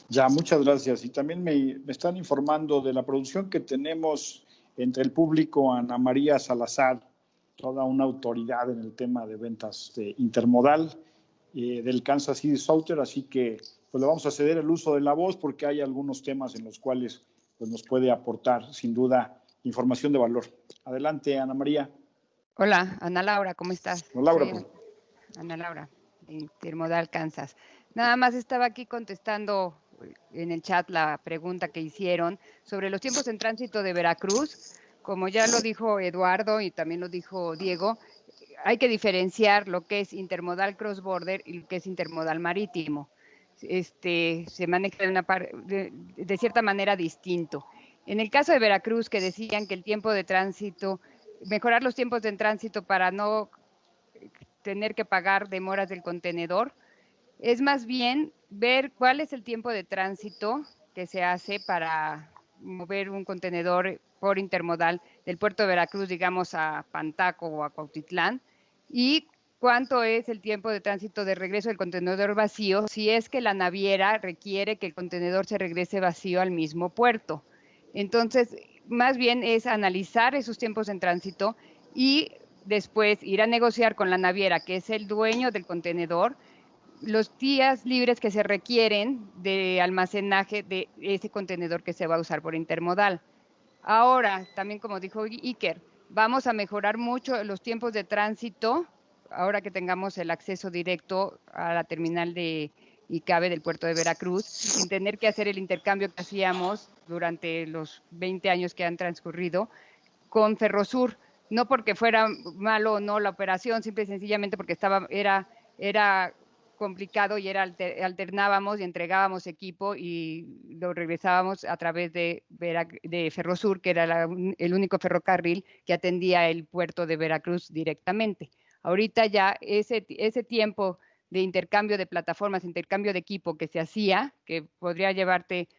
Ya, muchas gracias. Y también me están informando de la producción que tenemos entre el público, Ana María Salazar, toda una autoridad en el tema de ventas de intermodal del Kansas City Southern, así que pues le vamos a ceder el uso de la voz porque hay algunos temas en los cuales pues, nos puede aportar sin duda información de valor. Adelante, Ana María. Hola, Ana Laura, ¿cómo estás? Hola, Laura. Soy Ana Laura, de Intermodal Kansas. Nada más estaba aquí contestando en el chat la pregunta que hicieron sobre los tiempos en tránsito de Veracruz. Como ya lo dijo Eduardo y también lo dijo Diego, hay que diferenciar lo que es intermodal cross-border y lo que es intermodal marítimo. Se maneja de cierta manera distinto. En el caso de Veracruz, que decían que el tiempo de tránsito, mejorar los tiempos de tránsito para no tener que pagar demoras del contenedor, es más bien ver cuál es el tiempo de tránsito que se hace para mover un contenedor por intermodal del puerto de Veracruz, digamos, a Pantaco o a Cuautitlán, y cuánto es el tiempo de tránsito de regreso del contenedor vacío si es que la naviera requiere que el contenedor se regrese vacío al mismo puerto. Entonces, más bien es analizar esos tiempos en tránsito y después ir a negociar con la naviera, que es el dueño del contenedor, los días libres que se requieren de almacenaje de ese contenedor que se va a usar por intermodal. Ahora, también como dijo Iker, vamos a mejorar mucho los tiempos de tránsito ahora que tengamos el acceso directo a la terminal de ICABE del puerto de Veracruz, sin tener que hacer el intercambio que hacíamos durante los 20 años que han transcurrido con Ferrosur. No porque fuera malo o no la operación, simple y sencillamente porque era complicado y alternábamos y entregábamos equipo y lo regresábamos a través de Ferrosur, que era el único ferrocarril que atendía el puerto de Veracruz directamente. Ahorita ya ese tiempo de intercambio de plataformas, intercambio de equipo que se hacía, que podría llevarte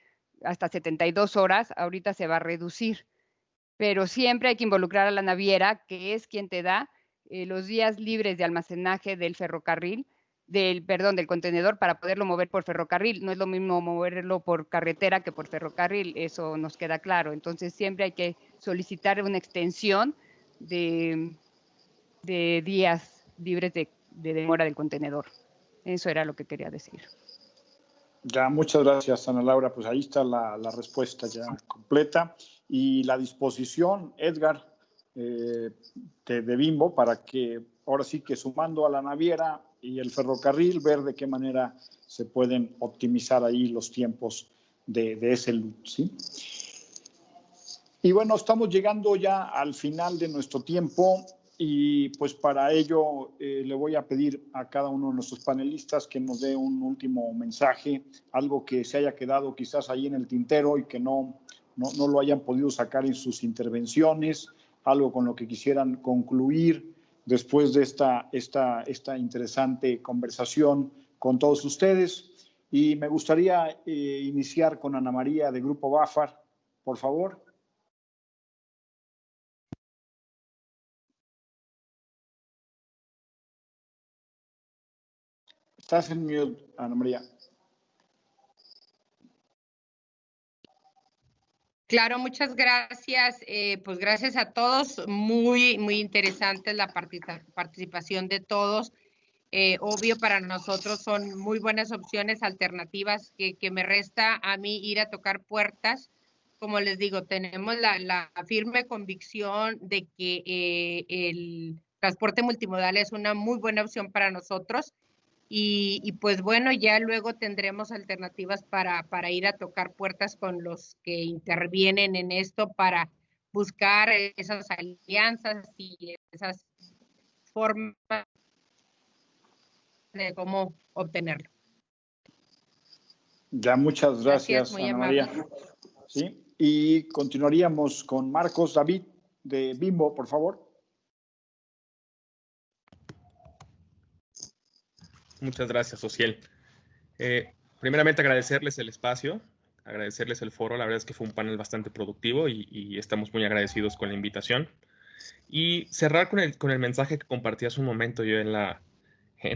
hasta 72 horas, ahorita se va a reducir. Pero siempre hay que involucrar a la naviera, que es quien te da los días libres de almacenaje del ferrocarril, del contenedor, para poderlo mover por ferrocarril. No es lo mismo moverlo por carretera que por ferrocarril, eso nos queda claro. Entonces siempre hay que solicitar una extensión de días libres de demora del contenedor. Eso era lo que quería decir. Ya, muchas gracias, Ana Laura. Pues ahí está la respuesta ya completa. Y la disposición, Edgar, de Bimbo, para que ahora sí que sumando a la naviera y el ferrocarril, ver de qué manera se pueden optimizar ahí los tiempos de ese loop, ¿sí? Y bueno, estamos llegando ya al final de nuestro tiempo y pues para ello le voy a pedir a cada uno de nuestros panelistas que nos dé un último mensaje, algo que se haya quedado quizás ahí en el tintero y que no lo hayan podido sacar en sus intervenciones, algo con lo que quisieran concluir después de esta interesante conversación con todos ustedes. Y me gustaría iniciar con Ana María de Grupo BAFAR, por favor. Estás en mute, Ana María. Claro, muchas gracias. Pues gracias a todos. Muy, muy interesante la participación de todos. Obvio, para nosotros son muy buenas opciones, alternativas, que me resta a mí ir a tocar puertas. Como les digo, tenemos la firme convicción de que el transporte multimodal es una muy buena opción para nosotros. Y pues bueno, ya luego tendremos alternativas para ir a tocar puertas con los que intervienen en esto para buscar esas alianzas y esas formas de cómo obtenerlo. Ya, muchas gracias, muy Ana amable. María. ¿Sí? Y continuaríamos con Marcos David de Bimbo, por favor. Muchas gracias, Ociel. Primeramente agradecerles el espacio, agradecerles el foro. La verdad es que fue un panel bastante productivo y estamos muy agradecidos con la invitación. Y cerrar con el mensaje que compartí hace un momento yo en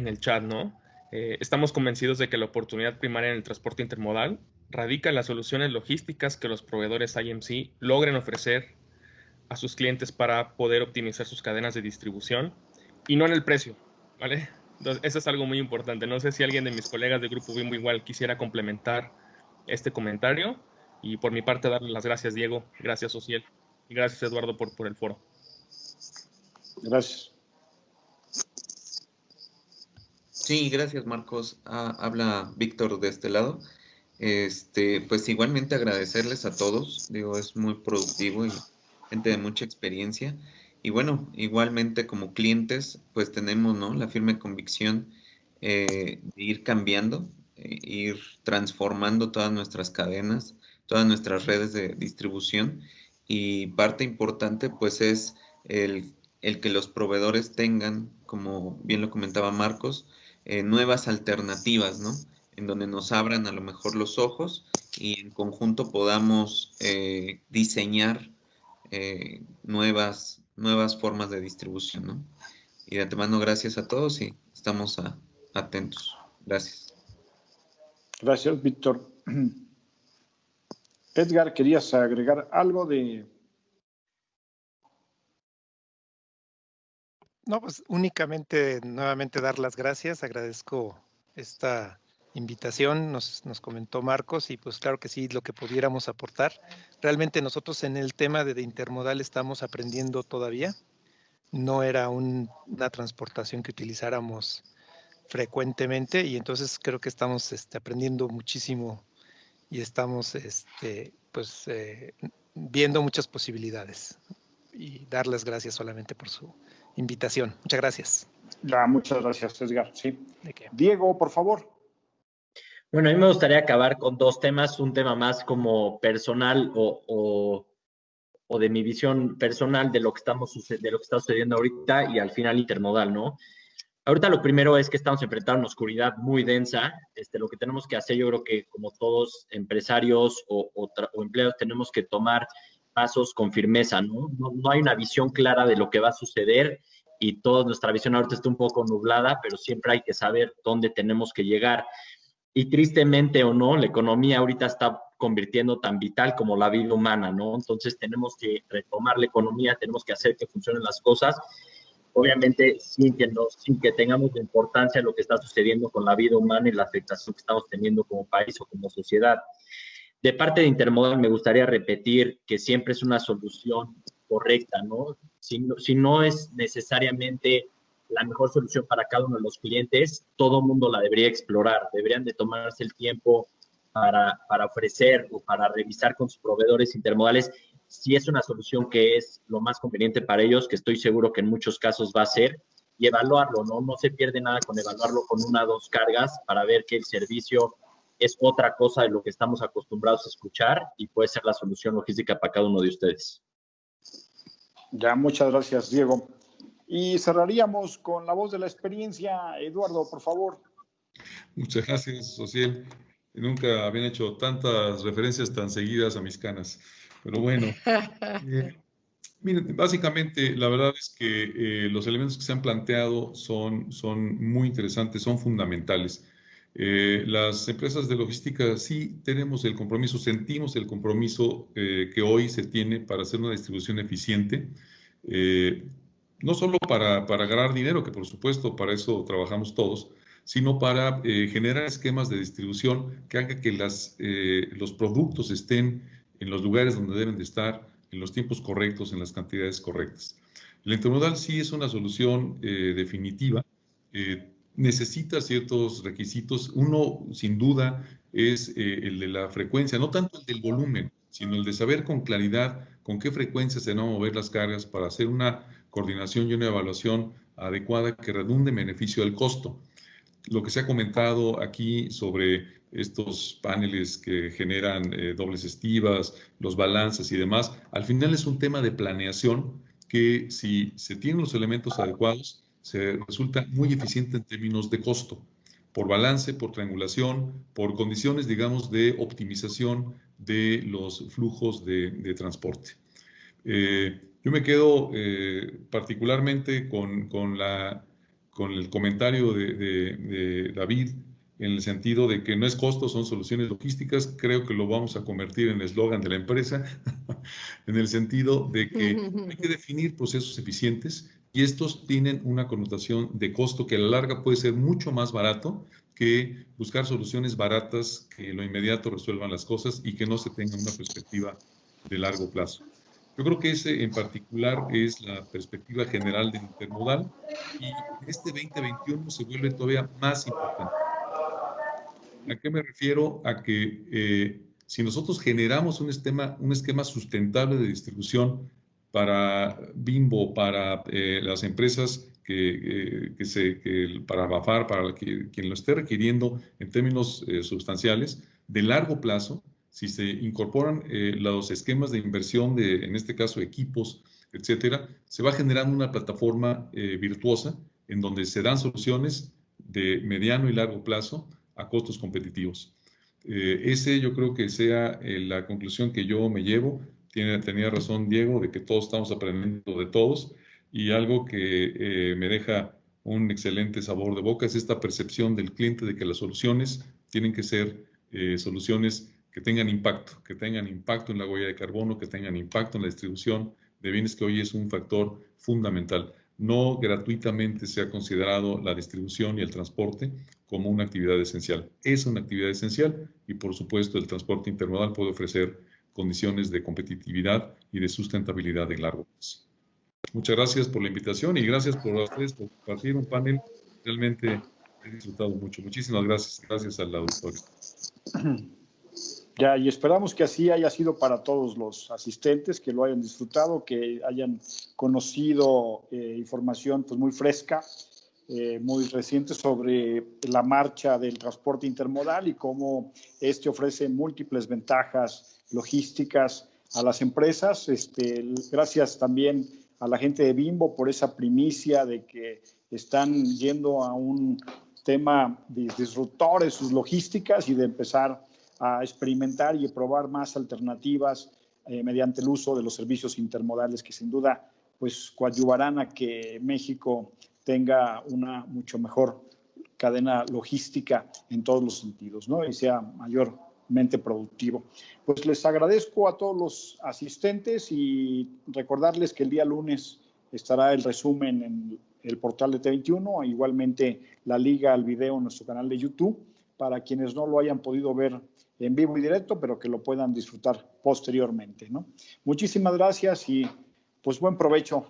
el chat, ¿no? Estamos convencidos de que la oportunidad primaria en el transporte intermodal radica en las soluciones logísticas que los proveedores IMC logren ofrecer a sus clientes para poder optimizar sus cadenas de distribución y no en el precio, ¿vale? Entonces, eso es algo muy importante. No sé si alguien de mis colegas de Grupo Bimbo igual quisiera complementar este comentario. Y por mi parte, darle las gracias, Diego. Gracias, Ociel. Y gracias, Eduardo, por el foro. Gracias. Sí, gracias, Marcos. Habla Víctor de este lado. Pues igualmente agradecerles a todos. Digo, es muy productivo y gente de mucha experiencia. Y bueno, igualmente como clientes, pues tenemos, ¿no?, la firme convicción de ir cambiando, ir transformando todas nuestras cadenas, todas nuestras redes de distribución. Y parte importante, pues, es el que los proveedores tengan, como bien lo comentaba Marcos, nuevas alternativas, ¿no?, en donde nos abran a lo mejor los ojos y en conjunto podamos diseñar nuevas formas de distribución, ¿no? Y de antemano, gracias a todos y estamos atentos. Gracias. Gracias, Víctor. Edgar, ¿querías agregar algo de...? No, pues únicamente nuevamente dar las gracias. Agradezco esta invitación, nos comentó Marcos, y pues claro que sí, lo que pudiéramos aportar. Realmente nosotros en el tema de intermodal estamos aprendiendo todavía. No era una transportación que utilizáramos frecuentemente, y entonces creo que estamos aprendiendo muchísimo y estamos pues viendo muchas posibilidades. Y dar las gracias solamente por su invitación. Muchas gracias. Ya, muchas gracias, Edgar. Sí. Diego, por favor. Bueno, a mí me gustaría acabar con dos temas, un tema más como personal o de mi visión personal de lo que está sucediendo ahorita, y al final intermodal, ¿no? Ahorita lo primero es que estamos enfrentando una oscuridad muy densa. Lo que tenemos que hacer, yo creo que como todos empresarios o empleados, tenemos que tomar pasos con firmeza, ¿no? No hay una visión clara de lo que va a suceder y toda nuestra visión ahorita está un poco nublada, pero siempre hay que saber dónde tenemos que llegar. Y tristemente o no, la economía ahorita está convirtiendo tan vital como la vida humana, ¿no? Entonces tenemos que retomar la economía, tenemos que hacer que funcionen las cosas, obviamente sin que tengamos de importancia lo que está sucediendo con la vida humana y la afectación que estamos teniendo como país o como sociedad. De parte de Intermodal me gustaría repetir que siempre es una solución correcta, ¿no? Si no es necesariamente la mejor solución para cada uno de los clientes, todo el mundo la debería explorar. Deberían de tomarse el tiempo para ofrecer o para revisar con sus proveedores intermodales si es una solución que es lo más conveniente para ellos, que estoy seguro que en muchos casos va a ser, y evaluarlo, ¿no? No se pierde nada con evaluarlo con 1 o 2 cargas para ver que el servicio es otra cosa de lo que estamos acostumbrados a escuchar y puede ser la solución logística para cada uno de ustedes. Ya, muchas gracias, Diego. Y cerraríamos con la voz de la experiencia. Eduardo, por favor. Muchas gracias, Ociel. Nunca habían hecho tantas referencias tan seguidas a mis canas. Pero bueno, miren, básicamente la verdad es que los elementos que se han planteado son muy interesantes, son fundamentales. Las empresas de logística sí tenemos el compromiso, sentimos el compromiso que hoy se tiene para hacer una distribución eficiente. No solo para ganar dinero, que por supuesto para eso trabajamos todos, sino para generar esquemas de distribución que hagan que los productos estén en los lugares donde deben de estar, en los tiempos correctos, en las cantidades correctas. El intermodal sí es una solución definitiva. Necesita ciertos requisitos. Uno, sin duda, es el de la frecuencia, no tanto el del volumen, sino el de saber con claridad con qué frecuencia se van a mover las cargas para hacer una coordinación y una evaluación adecuada que redunde en beneficio del costo. Lo que se ha comentado aquí sobre estos paneles que generan dobles estivas, los balances y demás, al final es un tema de planeación que si se tienen los elementos adecuados, se resulta muy eficiente en términos de costo, por balance, por triangulación, por condiciones, digamos, de optimización de los flujos de transporte. Yo me quedo particularmente con el comentario de David, en el sentido de que no es costo, son soluciones logísticas. Creo que lo vamos a convertir en el eslogan de la empresa, en el sentido de que hay que definir procesos eficientes y estos tienen una connotación de costo que a la larga puede ser mucho más barato que buscar soluciones baratas que en lo inmediato resuelvan las cosas y que no se tenga una perspectiva de largo plazo. Yo creo que ese en particular es la perspectiva general del intermodal y este 2021 se vuelve todavía más importante. ¿A qué me refiero? A que si nosotros generamos un esquema sustentable de distribución para Bimbo, para las empresas para BAFAR, para quien lo esté requiriendo en términos sustanciales, de largo plazo, si se incorporan los esquemas de inversión en este caso, equipos, etcétera, se va generando una plataforma virtuosa en donde se dan soluciones de mediano y largo plazo a costos competitivos. Ese yo creo que sea la conclusión que yo me llevo. Tenía razón Diego de que todos estamos aprendiendo de todos y algo que me deja un excelente sabor de boca es esta percepción del cliente de que las soluciones tienen que ser soluciones que tengan impacto en la huella de carbono, que tengan impacto en la distribución de bienes, que hoy es un factor fundamental. No gratuitamente se ha considerado la distribución y el transporte como una actividad esencial. Es una actividad esencial y, por supuesto, el transporte intermodal puede ofrecer condiciones de competitividad y de sustentabilidad en largo plazo. Muchas gracias por la invitación y gracias por ustedes por compartir un panel. Realmente he disfrutado mucho. Muchísimas gracias. Gracias al auditorio. Ya, y esperamos que así haya sido para todos los asistentes, que lo hayan disfrutado, que hayan conocido información pues, muy fresca, muy reciente sobre la marcha del transporte intermodal y cómo este ofrece múltiples ventajas logísticas a las empresas. Gracias también a la gente de Bimbo por esa primicia de que están yendo a un tema de disruptor en sus logísticas y de empezar a experimentar y probar más alternativas mediante el uso de los servicios intermodales que sin duda pues coadyuvarán a que México tenga una mucho mejor cadena logística en todos los sentidos, ¿no? Y sea mayormente productivo. Pues les agradezco a todos los asistentes y recordarles que el día lunes estará el resumen en el portal de T21, igualmente la liga al video en nuestro canal de YouTube, para quienes no lo hayan podido ver en vivo y directo, pero que lo puedan disfrutar posteriormente, ¿no? Muchísimas gracias y pues buen provecho